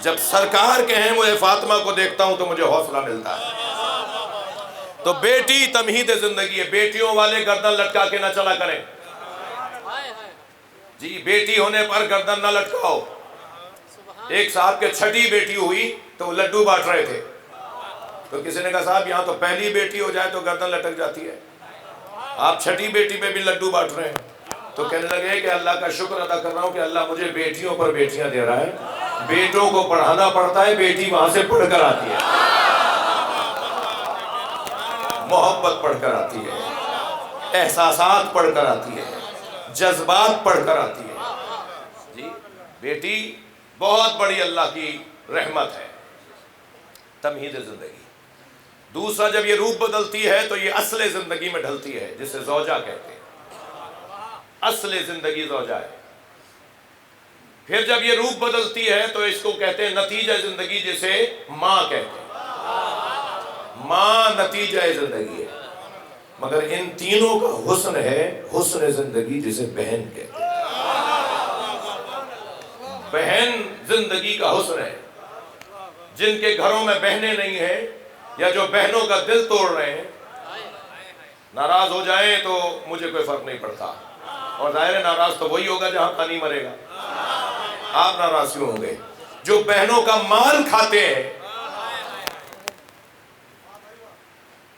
جب سرکار کہیں مجھے فاطمہ کو دیکھتا ہوں تو مجھے حوصلہ ملتا ہے۔ تو بیٹی تمہید زندگی ہے۔ بیٹیوں والے گردن لٹکا کے نہ چلا کریں جی، بیٹی ہونے پر گردن نہ لٹکاؤ۔ ایک صاحب کے 6ٹھی بیٹی ہوئی تو وہ لڈو بانٹ رہے تھے، تو کسی نے کہا صاحب یہاں تو پہلی بیٹی ہو جائے تو گردن لٹک جاتی ہے، آپ 6ٹھی بیٹی پہ بھی لڈو بانٹ رہے ہیں۔ تو کہنے لگے کہ اللہ کا شکر ادا کر رہا ہوں کہ اللہ مجھے بیٹیوں پر بیٹیاں دے رہا ہے۔ بیٹوں کو پڑھانا پڑتا ہے، بیٹی وہاں سے پڑھ کر آتی ہے، محبت پڑھ کر آتی ہے، احساسات پڑھ کر آتی ہے، جذبات پڑھ کر آتی ہے جی۔ بیٹی بہت بڑی اللہ کی رحمت ہے، تمہید زندگی۔ دوسرا، جب یہ روپ بدلتی ہے تو یہ اصل زندگی میں ڈھلتی ہے، جسے زوجہ کہتے ہیں۔ اصل زندگی زوجہ ہے۔ پھر جب یہ روپ بدلتی ہے تو اس کو کہتے ہیں نتیجہ زندگی، جسے ماں کہتے ہیں۔ ماں نتیجہ زندگی ہے، مگر ان تینوں کا حسن ہے حسن زندگی، جسے بہن کہتے ہیں۔ بہن زندگی کا حسن ہے۔ جن کے گھروں میں بہنیں نہیں ہیں، یا جو بہنوں کا دل توڑ رہے ہیں، ناراض ہو جائیں تو مجھے کوئی فرق نہیں پڑتا، اور ظاہر ہے ناراض تو وہی ہوگا جہاں پانی مرے گا۔ آپ ناراض کیوں ہوں گے؟ جو بہنوں کا مال کھاتے ہیں،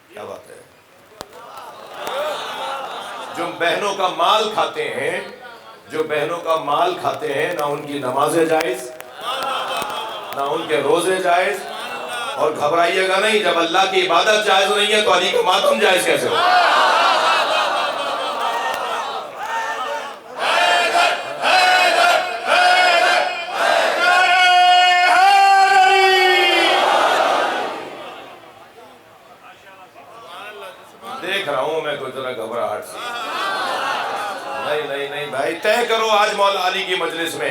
کیا بات ہے، جو بہنوں کا مال کھاتے ہیں، جو بہنوں کا مال کھاتے ہیں، نہ ان کی نمازیں جائز، نہ ان کے روزے جائز، اور گھبرائیے گا نہیں، جب اللہ کی عبادت جائز نہیں ہے تو علی کا ماتم جائز کیسے ہو؟ دیکھ رہا ہوں میں کوئی ذرا گھبراہٹ سی۔ نہیں بھائی، طے کرو آج مولا علی کی مجلس میں۔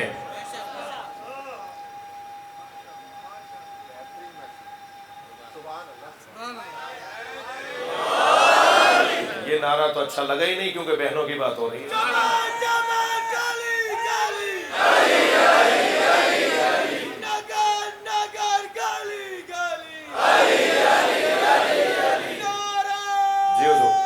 یہ نعرہ تو اچھا لگا ہی نہیں، کیونکہ بہنوں کی بات ہو رہی ہے۔ جی حضور۔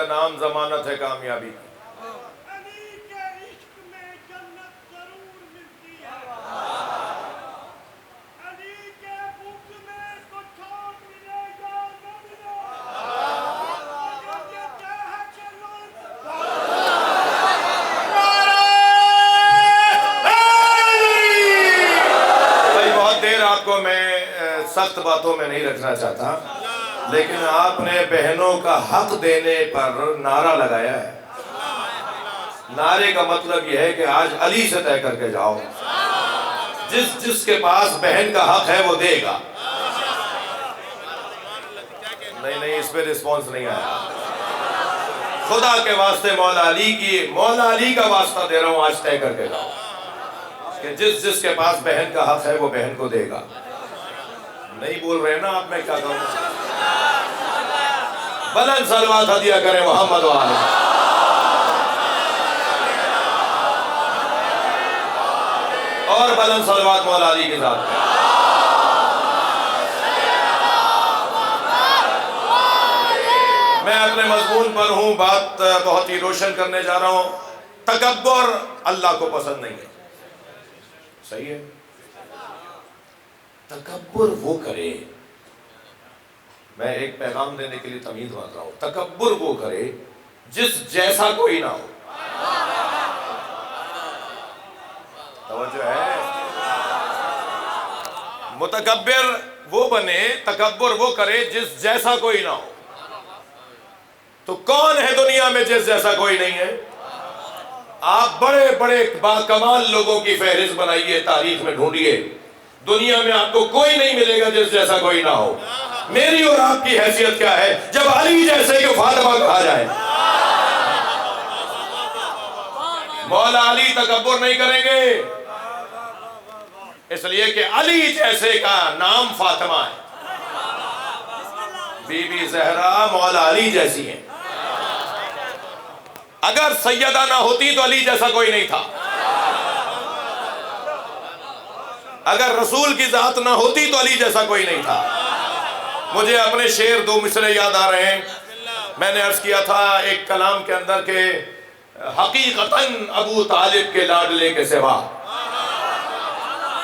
کا نام ضمانت ہے کامیابی کی. علی کے عشق میں جنت ضرور ملتی ہے. علی کے بک میں تو چھوٹ ملے یا نہ ملے. مگر یہ طے ہے کہ لوٹ بھائی بہت دیر آپ کو میں سخت باتوں میں نہیں رکھنا چاہتا، لیکن آپ نے بہنوں کا حق دینے پر نعرہ لگایا ہے. نعرے کا مطلب یہ ہے کہ آج علی سے طے کر کے جاؤ، جس کے پاس بہن کا حق ہے وہ دے گا. نہیں اس پہ رسپانس نہیں آیا. خدا کے واسطے مولا علی کا واسطہ دے رہا ہوں، آج طے کر کے جاؤ کہ جس کے پاس بہن کا حق ہے وہ بہن کو دے گا. نہیں بول رہے نا آپ، میں کیا کہوں؟ بلند صلوات ہدیہ کریں محمد و آلہ. اور بلند صلوات مولا علی کے ذات پہ. میں اپنے مضمون پر ہوں، بات بہت ہی روشن کرنے جا رہا ہوں. تکبر اللہ کو پسند نہیں ہے. صحیح ہے؟ تکبر وہ کرے، میں ایک پیغام دینے کے لیے تمیز بات رہا ہوں. تکبر وہ کرے جس جیسا کوئی نہ ہو. توجہ ہے؟ متکبر وہ بنے، تکبر وہ کرے جس جیسا کوئی نہ ہو. تو کون ہے دنیا میں جس جیسا کوئی نہیں ہے؟ آپ بڑے بڑے باکمال لوگوں کی فہرست بنائیے، تاریخ میں ڈھونڈیے، دنیا میں آپ کو کوئی نہیں ملے گا جس جیسا کوئی نہ ہو. میری اور آپ کی حیثیت کیا ہے جب علی جیسے کہ فاطمہ کہا جائے؟ مولا علی تکبر نہیں کریں گے، اس لیے کہ علی جیسے کا نام فاطمہ ہے. بی بی زہرا مولا علی جیسی ہیں. اگر سیدہ نہ ہوتی تو علی جیسا کوئی نہیں تھا. اگر رسول کی ذات نہ ہوتی تو علی جیسا کوئی نہیں تھا. مجھے اپنے شعر دو مصرے یاد آ رہے ہیں. میں نے عرض کیا تھا ایک کلام کے اندر کہ حقیقتاً ابو طالب کے لاڈلے کے سوا.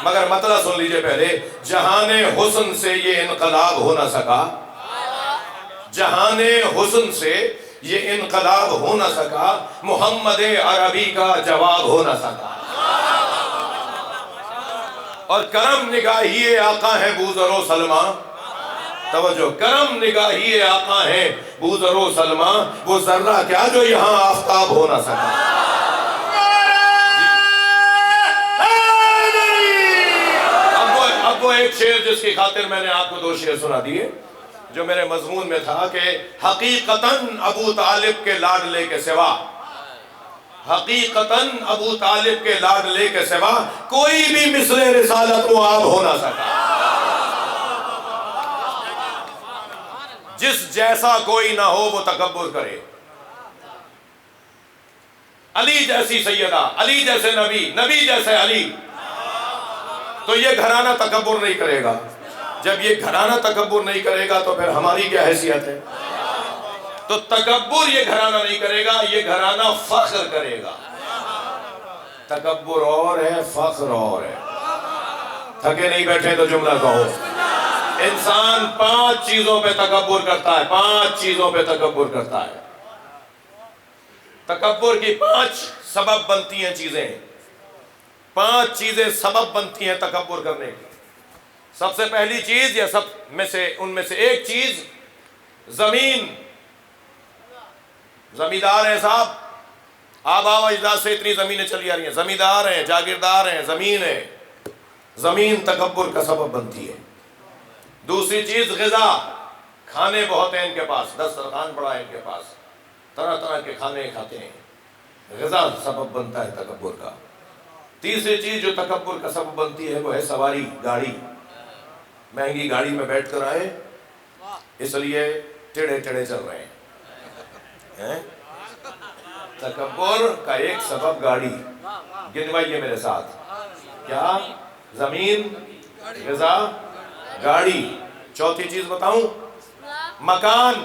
مگر مطلب سن لیجئے پہلے. جہان حسن سے یہ انقلاب ہو نہ سکا، جہان حسن سے یہ انقلاب ہو نہ سکا، محمد عربی کا جواب ہو نہ سکا. اور کرم نگاہی آقا ہے بوذر و سلمہ. توجہ، کرم نگاہی آقا ہے بوذر و سلمہ، وہ ذرہ کیا جو یہاں آفتاب ہو نہ سکا. اب وہ ایک شعر جس کی خاطر میں نے آپ کو دو شعر سنا دیے، جو میرے مضمون میں تھا کہ حقیقتاً ابو طالب کے لاڈلے کے سوا، حقیقتاً ابو طالب کے لاڈلے کے سوا کوئی بھی مثل رسالت و آب ہو نہ سکا. جس جیسا کوئی نہ ہو وہ تکبر کرے. علی جیسی سیدہ، علی جیسے نبی، نبی جیسے علی، تو یہ گھرانہ تکبر نہیں کرے گا. جب یہ گھرانہ تکبر نہیں کرے گا تو پھر ہماری کیا حیثیت ہے؟ تو تکبر یہ گھرانہ نہیں کرے گا، یہ گھرانہ فخر کرے گا. تکبر اور ہے، فخر اور ہے. تھکے نہیں بیٹھے تو جملہ کہو. انسان 5 چیزوں پہ تکبر کرتا ہے، 5 چیزوں پہ تکبر کرتا ہے. تکبر کی 5 سبب بنتی ہیں چیزیں، 5 چیزیں سبب بنتی ہیں تکبر کرنے کی. سب سے پہلی چیز یا سب میں سے ان میں سے ایک چیز زمین. زمیندار ہیں صاحب، آبا و اجداد سے اتنی زمینیں چلی آ رہی ہیں، زمیندار ہیں، جاگیردار ہیں، زمین ہے. زمین تکبر کا سبب بنتی ہے. دوسری چیز غذا، کھانے بہت ہیں ان کے پاس، دسترخوان بڑا ہے ان کے پاس، طرح طرح کے کھانے کھاتے ہیں. غذا سبب بنتا ہے تکبر کا. تیسری چیز جو تکبر کا سبب بنتی ہے وہ ہے سواری، گاڑی. مہنگی گاڑی میں بیٹھ کر آئے اس لیے ٹیڑے ٹیڑے چل رہے ہیں. تکبر کا ایک سبب گاڑی. گنوائیے میرے ساتھ. کیا؟ زمین، غذا، گاڑی. چوتھی چیز بتاؤں؟ مکان.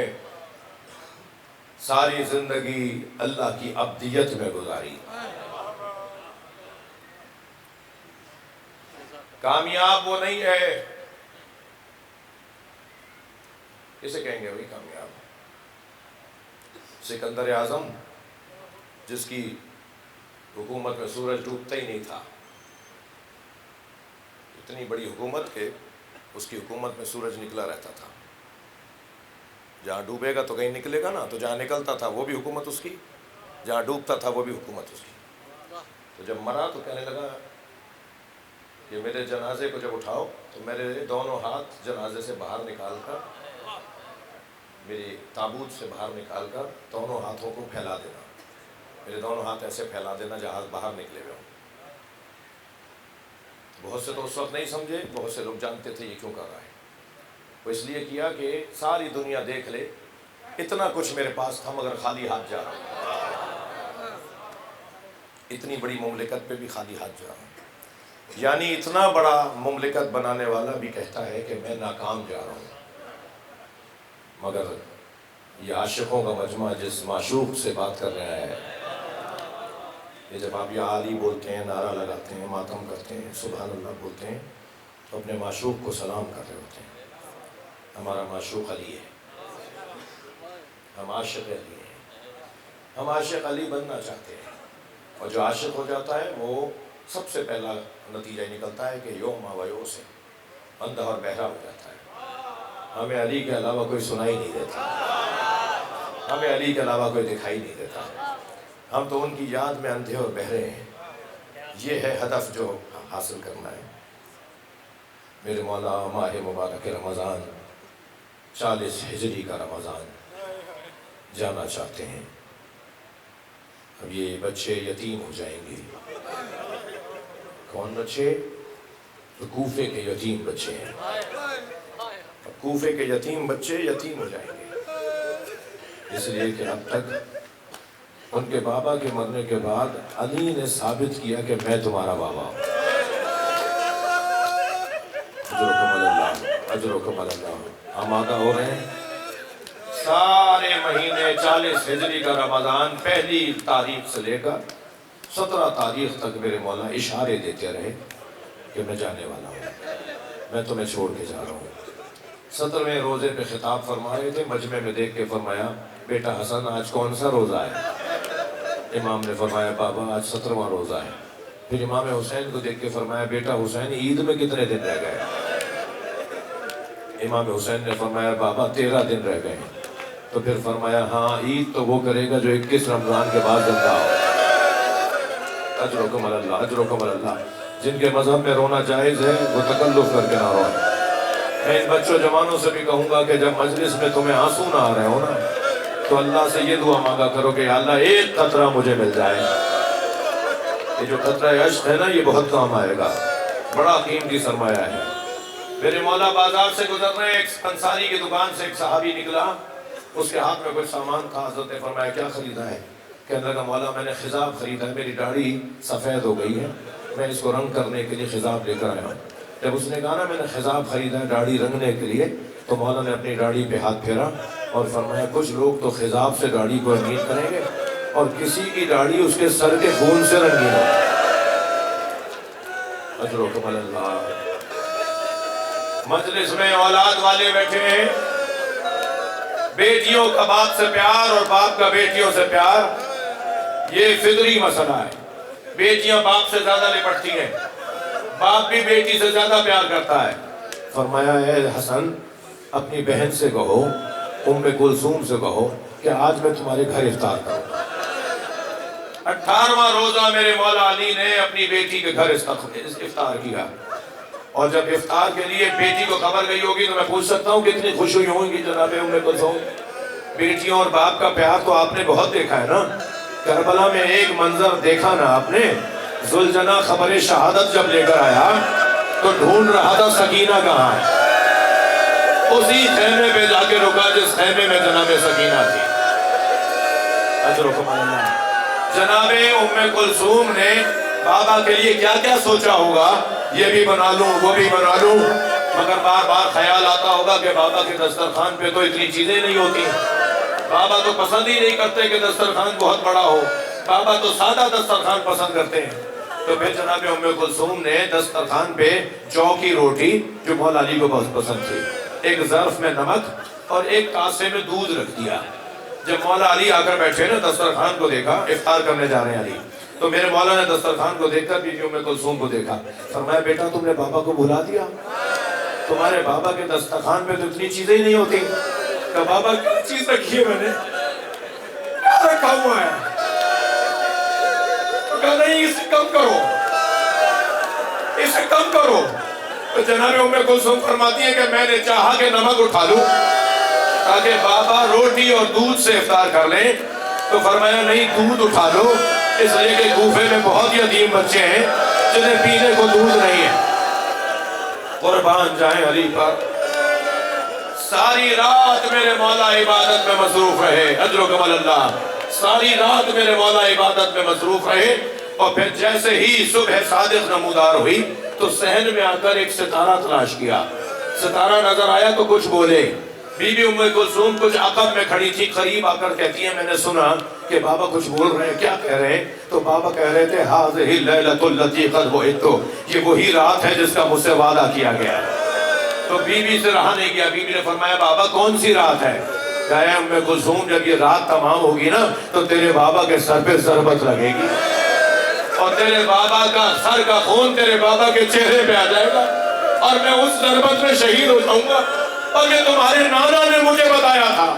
نے ساری زندگی اللہ کی عبدیت میں گزاری. کامیاب وہ نہیں ہے، اسے کہیں گے بھائی کامیاب. سکندر اعظم جس کی حکومت میں سورج ڈوبتا ہی نہیں تھا، اتنی بڑی حکومت کہ اس کی حکومت میں سورج نکلا رہتا تھا. جہاں ڈوبے گا تو کہیں نکلے گا نا، تو جہاں نکلتا تھا وہ بھی حکومت اس کی، جہاں ڈوبتا تھا وہ بھی حکومت اس کی. تو جب مرا تو کہنے لگا کہ میرے جنازے کو جب اٹھاؤ تو میرے دونوں ہاتھ جنازے سے باہر نکال کر، میری تابوت سے باہر نکال کر دونوں ہاتھوں کو پھیلا دینا. میرے دونوں ہاتھ ایسے پھیلا دینا جہاز باہر نکلے ہوئے ہوں. بہت سے تو اس وقت نہیں سمجھے، بہت سے لوگ جانتے تھے یہ کیوں کر رہا ہے. وہ اس لیے کیا کہ ساری دنیا دیکھ لے اتنا کچھ میرے پاس تھا مگر خالی ہاتھ جا رہا ہوں. اتنی بڑی مملکت پہ بھی خالی ہاتھ جا رہا ہوں. یعنی اتنا بڑا مملکت بنانے والا بھی کہتا ہے کہ میں ناکام جا رہا ہوں. مگر یہ عاشقوں کا مجمع جس معشوق سے بات کر رہا ہے، یہ جب آپ یا علی بولتے ہیں، نعرہ لگاتے ہیں، ماتم کرتے ہیں، سبحان اللہ بولتے ہیں، تو اپنے معشوق کو سلام کر رہے ہوتے ہیں. ہمارا معشوق علی ہے، ہم عاشق علی ہیں، ہم عاشق علی بننا چاہتے ہیں. اور جو عاشق ہو جاتا ہے وہ سب سے پہلا نتیجہ نکلتا ہے کہ یوم ویو سے اندھا اور بہرا ہو جاتا ہے. ہمیں علی کے علاوہ کوئی سنائی نہیں دیتا، ہمیں علی کے علاوہ کوئی دکھائی نہیں دیتا. ہم تو ان کی یاد میں اندھے اور بہرے ہیں. یہ ہے ہدف جو حاصل کرنا ہے. میرے مولا ماہ مبارک رمضان 40 ہجری کا رمضان جانا چاہتے ہیں. اب یہ بچے یتیم ہو جائیں گے. کون بچے؟ تو کوفے کے یتیم بچے ہیں. اب کوفے کے یتیم بچے یتیم ہو جائیں گے اس لیے کہ اب تک ان کے بابا کے مرنے کے بعد علی نے ثابت کیا کہ میں تمہارا بابا ہوں. اجرکم اللہ. ہم آگاہ ہو رہے ہیں. سارے مہینے 40 ہجری کا رمضان پہلی تاریخ سے لے کر 17 تاریخ تک میرے مولا اشارے دیتے رہے کہ میں جانے والا ہوں، میں تمہیں چھوڑ کے جا رہا ہوں. 17ویں روزے پہ خطاب فرما رہے تھے. مجمع میں دیکھ کے فرمایا بیٹا حسن آج کون سا روزہ ہے؟ امام نے فرمایا بابا آج 17واں روزہ ہے. پھر امام حسین کو دیکھ کے فرمایا بیٹا حسین عید میں کتنے دن رہ گئے؟ امام حسین نے فرمایا بابا 13 دن رہ گئے. تو پھر فرمایا ہاں عید تو وہ کرے گا جو 21 رمضان کے بعد زندہ ہو. اجرکم اللہ، اجرکم اللہ. جن کے مذہب میں رونا جائز ہے وہ تکلف کر کے نہ روئیں. میں ان بچوں جوانوں سے بھی کہوں گا کہ جب مجلس میں تمہیں آنسو نہ آ رہے ہو نا تو اللہ سے یہ دعا مانگا کرو کہ اللہ ایک قطرہ مجھے مل جائے. یہ جو قطرہ عشق ہے نا یہ بہت کام آئے گا، بڑا قیمتی سرمایہ ہے. میرے مولا بازار سے گزر رہے، ایک انصاری کی دکان سے ایک صحابی نکلا، اس کے ہاتھ میں کچھ سامان تھا. حضرت نے فرمایا کیا خریدا ہے؟ کہنے لگا مولا میں نے خضاب خریدا ہے، میری داڑھی سفید ہو گئی ہے، میں اس کو رنگ کرنے کے لیے خضاب لے کر آیا ہوں. جب اس نے کہا نا میں نے خضاب خریدا ہے داڑھی رنگنے کے لیے، تو مولا نے اپنی داڑھی پہ ہاتھ پھیرا اور فرمایا کچھ لوگ تو خضاب سے داڑھی کو رنگین کریں گے اور کسی کی داڑھی اس کے سر کے خون سے رنگین ہو. اجرکم اللہ. مجلس میں اولاد والے بیٹھے ہیں، بیٹیوں کا باپ سے پیار اور باپ کا بیٹیوں سے پیار یہ فطری مسئلہ ہے. بیٹیاں باپ سے زیادہ لپٹتی ہیں، باپ بھی بیٹی سے زیادہ پیار کرتا ہے. فرمایا اے حسن اپنی بہن سے کہو، ام کلثوم سے کہو کہ آج میں تمہارے گھر افطار کروں. 18واں روزہ میرے مولا علی نے اپنی بیٹی کے گھر افطار کیا. اور جب افطار کے لیے بیٹی کو خبر گئی ہوگی تو میں پوچھ سکتا ہوں کتنی خوش ہوئی ہوں گی جناب ام کلثوم. بیٹیوں اور باپ کا پیار تو آپ نے بہت دیکھا ہے نا. کربلا میں ایک منظر دیکھا نا آپ نے، ذوالجناح خبر شہادت جب لے کر آیا تو ڈھونڈ رہا تھا سکینہ کہاں ہے. اسی خیمے پہ جا کے رکا جس خیمے میں جناب سکینہ تھی. اجرکم اللہ. جناب ام کلثوم نے بابا کے لیے کیا کیا سوچا ہوگا، یہ بھی بنا لوں وہ بھی بنا لوں. مگر بار بار خیال آتا ہوگا کہ بابا کے دسترخوان پہ تو اتنی چیزیں نہیں ہوتی، بابا تو پسند ہی نہیں کرتے کہ دسترخوان بہت بڑا ہو، بابا تو سادہ دسترخوان پسند کرتے ہیں۔ تو پھر جناب ام کلثوم نے دسترخوان پہ جو کی روٹی جو مولا علی کو بہت پسند تھی، ایک ظرف میں نمک اور ایک کاسے میں دودھ رکھ دیا۔ جب مولا علی آ کر بیٹھے نا، دسترخوان کو دیکھا، افطار کرنے جا رہے ہیں علی، تو میرے مولا نے دسترخوان کو دیکھ کر بی بی ام کلثوم کو دیکھا، فرمایا بیٹا تم نے بابا کو بھلا دیا، تمہارے بابا کے دسترخوان پہ تو اتنی چیزیں ہی نہیں ہوتی۔ کہ بابا کیا چیز رکھی ہے، میں نے کیا رکھا ہوا ہے؟ تو کہا نہیں اسے کم کرو، اسے کم کرو۔ تو جناب ام کلثوم فرماتی ہے کہ میں نے چاہا کہ نمک اٹھا لوں تاکہ بابا روٹی اور دودھ سے افطار کر لیں، تو فرمایا نہیں دودھ اٹھا لو، اس لیے کہ کوفے میں بہت یتیم بچے ہیں جنہیں پینے کو دودھ نہیں ہے۔ قربان جائیں علی پر۔ ساری رات میرے مولا عبادت میں مصروف رہے، اجر و کمال اللہ، ساری رات میرے مولا عبادت میں مصروف رہے، اور پھر جیسے ہی صبح صادق نمودار ہوئی تو صحن میں آ کر ایک ستارہ تلاش کیا، ستارہ نظر آیا تو کچھ بولے۔ بی بی ام کلثوم کچھ عقب میں کھڑی تھی، قریب آ کر کہتی ہیں میں نے سنا کہ بابا کچھ بول رہے ہیں، کیا کہہ رہے ہیں؟ تو بابا کہہ رہے تھے ہذہ اللیلۃ التی قد وعدت، یہ وہی رات ہے جس کا مجھ سے وعدہ کیا گیا۔ تو بی بی سے رہا نہیں گیا، بی بی نے فرمایا بابا کون سی رات ہے؟ کہا ام کلثوم جب یہ رات تمام ہوگی نا تو تیرے بابا کے سر پہ ضربت لگے گی اور تیرے بابا کا سر کا خون تیرے بابا کے چہرے پہ آ جائے گا اور میں اس ضربت میں شہید ہو جاؤں گا، اور یہ تمہارے نانا نے مجھے بتایا تھا۔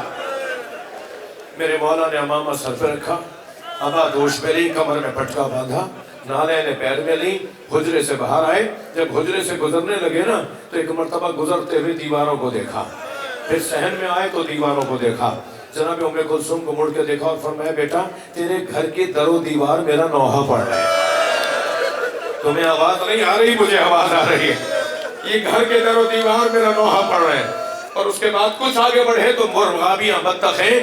میرے مولا نے امامہ سر پہ رکھا، ابا دوش پہ لی، کمر میں پٹکا باندھا، نانے نے پیر میں لی، حجرے سے باہر آئے۔ جب حجرے سے گزرنے لگے نا تو ایک مرتبہ گزرتے ہوئے دیواروں کو دیکھا، پھر صحن میں آئے تو دیواروں کو دیکھا۔ جناب ام کلثوم کو مڑ کے دیکھا اور فرمایا بیٹا تیرے گھر کی در و دیوار میرا نوحہ پڑ رہا ہے، تمہیں آواز نہیں آ رہی، مجھے آواز آ رہی ہے، یہ گھر کے در و دیوار میرا نوحہ پڑ رہے ہیں۔ اور اس کے بعد کچھ آگے بڑھے تو مرغابیاں بطخیں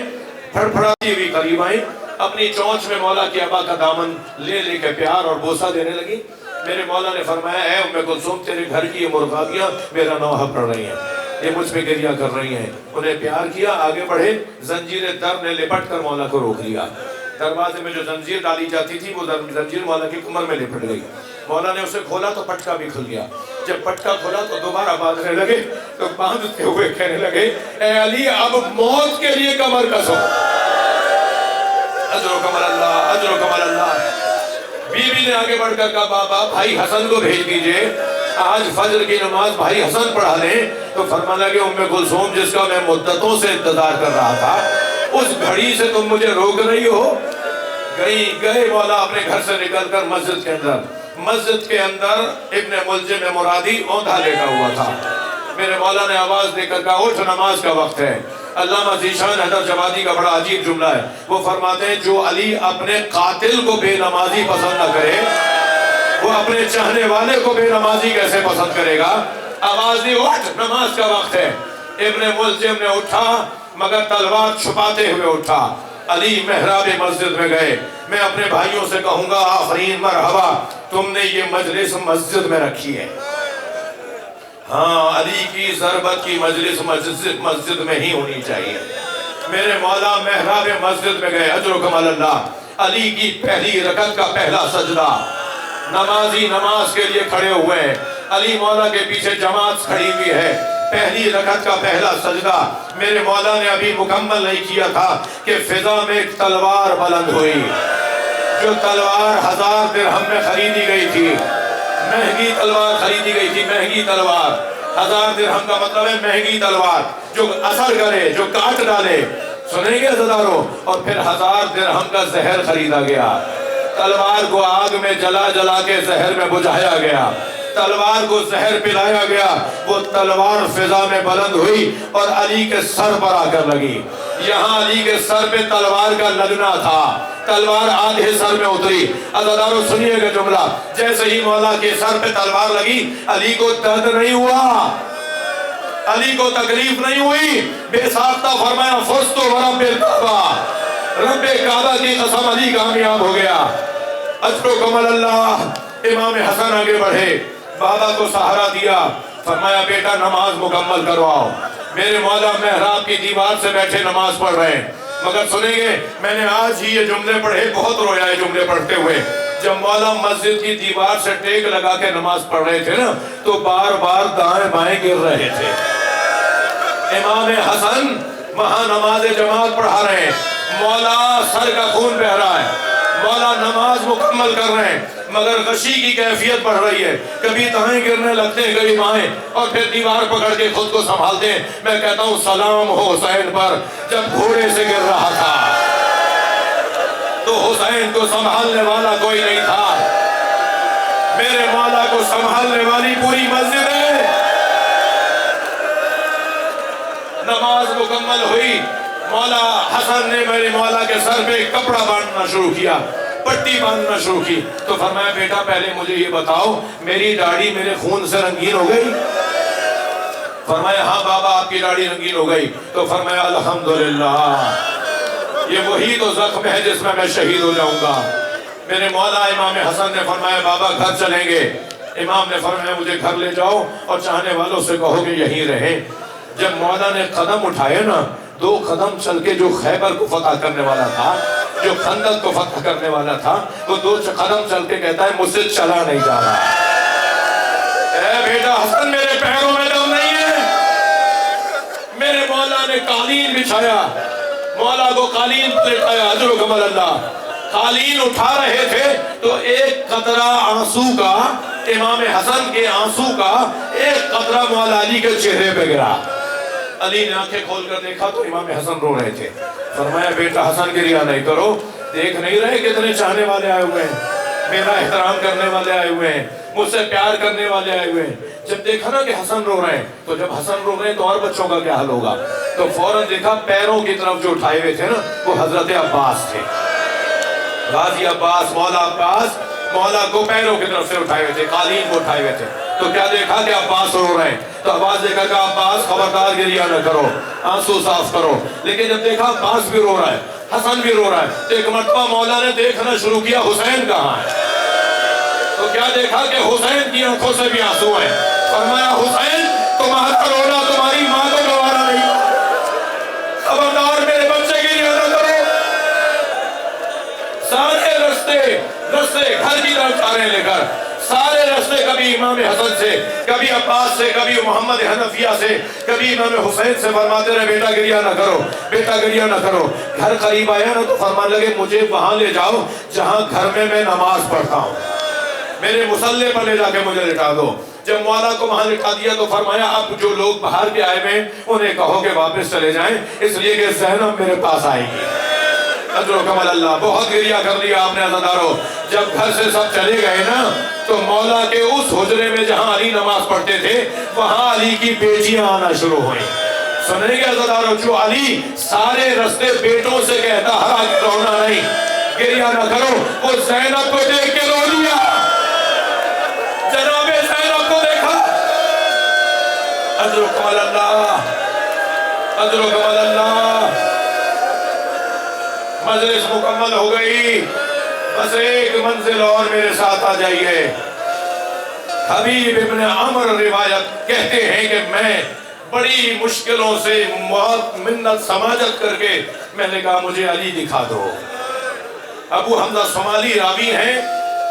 پھڑپھڑاتی ہوئی قریب آئیں، اپنی چونچ میں مولا کی ابا کا دامن لے لے کے پیار اور بوسہ دینے لگی۔ میرے مولا نے فرمایا اے ام کلثوم تیرے گھر کی یہ مرغابیاں میرا نوحہ پڑھ رہی ہیں، یہ مجھ پہ گریہ کر رہی ہیں۔ انہیں پیار کیا، آگے بڑھے، زنجیر در نے لپٹ کر مولا کو روک لیا۔ دروازے میں جو زنجیر ڈالی جاتی تھی وہ زنجیر مولا کی کمر میں لپٹ گئی۔ مولا نے اسے کھولا تو پٹکا بھی کھل گیا۔ جب پٹکا کھولا تو دوبارہ باندھنے لگے، تو باندھتے ہوئے کہنے لگے اے علی اب موت کے لیے کمر کسو۔ اجر و کمال اللہ، اجر و کمال اللہ۔ بی بی نے آگے بڑھ کر کہا بابا بھائی حسن کو بھیج دیجئے، آج فجر کی نماز بھائی حسن پڑھا لیں۔ تو فرمانے لگے ام کلثوم جس کا میں مدتوں سے انتظار کر رہا تھا، اس گھڑی سے تم مجھے روک رہی ہو؟ گئے مولا اپنے گھر سے نکل کر مسجد کے اندر، مسجد کے اندر ابن ملجم مرادی اوندھا لیٹا ہوا تھا۔ میرے مولا نے آواز دے کر کہا اٹھ نماز کا وقت ہے۔ علامہ ذیشان حیدر جوادی کا بڑا عجیب جملہ ہے، وہ فرماتے ہیں جو علی اپنے قاتل کو بے نمازی پسند نہ کرے وہ اپنے چاہنے والے کو بے نمازی کیسے پسند کرے گا؟ آواز دی اٹھ نماز کا وقت ہے۔ ابن ملجم نے اٹھا مگر تلوار چھپاتے ہوئے اٹھا۔ علی محراب مسجد میں گئے، میں اپنے بھائیوں سے کہوں گا آفرین مرحبا تم نے یہ مجلس مسجد میں رکھی ہے۔ ہاں علی کی ضربت کی مجلس مسجد میں ہی ہونی چاہیے۔ میرے مولا محراب مسجد میں گئے، اجر و کمال اللہ۔ علی کی پہلی رکعت کا پہلا سجدہ، نمازی نماز کے لیے کھڑے ہوئے ہیں، علی مولا کے پیچھے جماعت کھڑی ہوئی ہے، پہلی رکعت کا پہلا سجدہ میرے مولا نے ابھی مکمل نہیں کیا تھا کہ فضا میں ایک تلوار بلند ہوئی، جو تلوار 1000 درہم میں خریدی گئی تھی، مہنگی تلوار خریدی گئی تھی، مہنگی تلوار۔ 1000 درہم کا مطلب ہے مہنگی تلوار جو اثر کرے، جو کاٹ ڈالے، سنیں گے عزیزانو۔ اور پھر 1000 درہم کا زہر خریدا گیا، تلوار کو آگ میں جلا جلا کے زہر میں بجھایا گیا، تلوار کو زہر پلایا گیا، وہ تلوار فضا میں بلند ہوئی اور علی کے سر پر آ کر لگی۔ یہاں علی کے سر پہ تلوار کا لگنا تھا، تلوار آدھے سر میں اتری۔ عزیزانو سنیے گا جملہ، جیسے ہی مولا کے سر پہ تلوار لگی علی کو درد نہیں ہوا، علی کو تکلیف نہیں ہوئی، بے ساختہ فرمایا فزت ورب الکعبہ، رب کعبہ کی قسم علی کامیاب ہو گیا۔ اجر و کمال اللہ۔ امام حسن آگے بڑھے، بابا کو سہارا دیا، فرمایا بیٹا نماز مکمل کرواؤ. میرے مولا محراب کی دیوار سے بیٹھے نماز پڑھ رہے ہیں. مگر سنیں گے میں نے آج ہی یہ جملے پڑھے, بہت رویا یہ جملے پڑھتے ہوئے. جب مولا مسجد کی دیوار سے ٹیک لگا کے نماز پڑھ رہے تھے نا تو بار بار دائیں بائیں گر رہے تھے. امام حسن وہاں نماز جماعت پڑھا رہے ہیں, مولا سر کا خون بہ رہا ہے, مولا نماز مکمل کر رہے ہیں, مگر غشی کی کیفیت بڑھ رہی ہے, کبھی دائیں گرنے لگتے ہیں کبھی بائیں, اور پھر دیوار پکڑ کے خود کو سنبھالتے ہیں. میں کہتا ہوں سلام ہو حسین پر, جب گھوڑے سے گر رہا تھا تو حسین کو سنبھالنے والا کوئی نہیں تھا. میرے مولا کو سنبھالنے والی پوری مسجد ہے. نماز مکمل ہوئی, مولا حسن نے میرے مولا کے سر پہ کپڑا باندھنا شروع کیا, پٹی باندھنا شروع کی. تو فرمایا بیٹا پہلے مجھے یہ بتاؤ میری داڑھی میرے خون سے رنگین ہو گئی؟ فرمایا ہاں بابا آپ کی داڑھی رنگین ہو گئی. تو فرمایا الحمدللہ, یہ وہی تو زخم ہے جس میں شہید ہو جاؤں گا. میرے مولا امام حسن نے فرمایا بابا گھر چلیں گے. امام نے فرمایا مجھے گھر لے جاؤ اور چاہنے والوں سے کہو کہ یہیں رہیں. جب مولا نے قدم اٹھائے نا, 2 قدم چل کے جو خیبر کو فتح کرنے والا تھا, جو خندق کو فتح کرنے والا تھا, وہ 2 قدم چل کے کہتا ہے مجھ سے چلا نہیں جا رہا. اے بیٹا حسن میرے پیروں میں دم نہیں ہے. میرے مولا نے قالین بچھایا, مولا کو قالین لٹایا, اجر و کمال اللہ. قالین اٹھا رہے تھے تو ایک قطرہ آنسو کا, امام حسن کے آنسو کا ایک قطرہ مولا علی کے چہرے پہ گرا. علی نے آنکھیں کھول کر دیکھا تو امام حسن رو رہے تھے. فرمایا بیٹا حسن گریہ نہیں کرو, دیکھ نہیں رہے کتنے چاہنے والے آئے ہوئے ہیں, میرا احترام کرنے والے آئے ہوئے ہیں, مجھ سے پیار کرنے والے آئے ہوئے ہیں. جب دیکھا نا کہ حسن رو رہے ہیں, تو جب حسن رو رہے ہیں تو اور بچوں کا کیا حال ہوگا. تو فوراً دیکھا پیروں کی طرف جو اٹھائے ہوئے تھے نا وہ حضرت عباس تھے, غازی عباس, مولا عباس. مولا کو پیروں کی طرف سے اٹھائے ہوئے تھے, قالین کو اٹھائے ہوئے تھے. تو کیا دیکھا کہ عباس رو رہے ہیں, تو عباس دیکھا کہ عباس خبردار گریہ نہ کرو, آنسو صاف کرو. لیکن جب دیکھا عباس بھی رو رہا ہے, حسن بھی رو رہا ہے, تو ایک مرتبہ مولا نے دیکھنا شروع کیا حسین کہاں ہے. تو کیا دیکھا کہ حسین کی آنکھوں سے بھی آنسو ہیں. فرمایا حسین تمہارا رونا تمہاری ماں کو گوارا نہیں, خبردار میرے بچے گریہ نہ کرو. سارے رستے گھر کی طرف جا رہے ہیں لے کر, سارے رستے کبھی امام حسن سے, کبھی عباس سے, کبھی محمد حنفیہ سے, کبھی امام حسین سے فرماتے رہے بیٹا گریہ نہ کرو, بیٹا گریہ نہ کرو. گھر قریب آیا نا تو فرمان لگے مجھے وہاں لے جاؤ جہاں گھر میں نماز پڑھتا ہوں, میرے مصلے پر لے جا کے مجھے لٹا دو. جب مولا کو وہاں لٹا دیا تو فرمایا اب جو لوگ باہر کے آئے ہیں انہیں کہو کہ واپس چلے جائیں, اس لیے کہ زینب میرے پاس آئے گی. اجر و کمال اللہ. بہت گریہ کر لیا آپ نے عزادارو. جب گھر سے سب چلے گئے نا تو مولا کے اس حجرے میں جہاں علی نماز پڑھتے تھے وہاں علی کی بیٹیاں آنا شروع ہوئیں. سنیں گے عزادارو, جو علی سارے رستے بیٹوں سے کہتا ہرا کہ رونا نہیں, گریہ نہ کرو, وہ زینب کو دیکھ کے رو لیا. جناب زینب کو دیکھا. اجر و کمال اللہ, اجر و کمال اللہ. مجلس مکمل ہو گئی, بس ایک منزل اور میرے ساتھ آ جائیے. حبیب ابن عمر روایت کہتے ہیں کہ میں بڑی مشکلوں سے منت سماجت کر کے میں نے کہا مجھے علی دکھا دو. ابو حمزہ صومالی راوی ہیں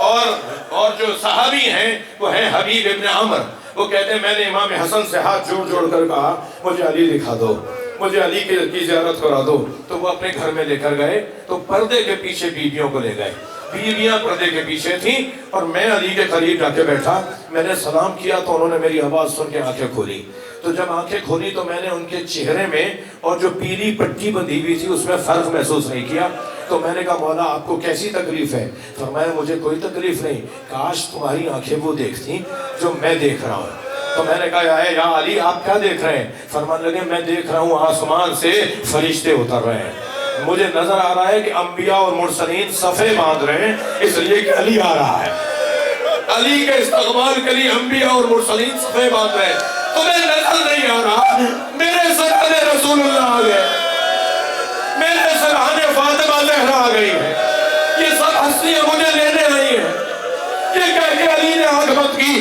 اور جو صحابی ہیں وہ ہیں حبیب ابن عمر. وہ کہتے ہیں میں نے امام حسن سے ہاتھ جوڑ کر کہا مجھے علی دکھا دو, مجھے علی کی زیارت کرا دو. تو وہ اپنے گھر میں لے کر گئے تو پردے کے پیچھے بیویوں کو لے گئے. بیویاں پردے کے پیچھے تھیں اور میں علی کے قریب جا کے بیٹھا. میں نے سلام کیا تو انہوں نے میری آواز سن کے آنکھیں کھولی. تو جب آنکھیں کھولی تو میں نے ان کے چہرے میں اور جو پیلی پٹی بندھی ہوئی تھی اس میں فرق محسوس نہیں کیا. تو میں نے کہا مولا آپ کو کیسی تکلیف ہے؟ فرمایا مجھے کوئی تکلیف نہیں, کاش تمہاری آنکھیں وہ دیکھتی جو میں دیکھ رہا ہوں. تو میں نے کہا یا علی آپ کیا دیکھ رہے ہیں؟ فرمان لگے میں دیکھ رہا ہوں آسمان سے فرشتے اتر رہے ہیں. مجھے نظر آ رہا ہے کہ انبیاء اور مرسلین صفے باندھ رہے ہیں, اس لیے کہ علی آ رہا ہے. علی کے استقبال کے لیے انبیاء اور مرسلین صفے باندھ رہے ہیں. تمہیں نظر نہیں آ رہا میرے سرانے رسول اللہ آ گئے, میرے سرانے فاطمہ زہرا آ گئی ہے, یہ سب ہستیاں مجھے لینے آئی ہیں. یہ کہہ کے علی نے آنکھ بند کی.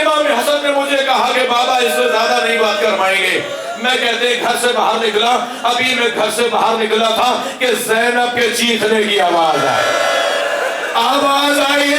امام حسن نے مجھے کہا کہ بابا اس سے زیادہ نہیں بات کرمائیں گے. میں کہتے ہیں گھر سے باہر نکلا, ابھی میں گھر سے باہر نکلا تھا کہ زینب کے چیخنے کی آواز آئی. آواز آئی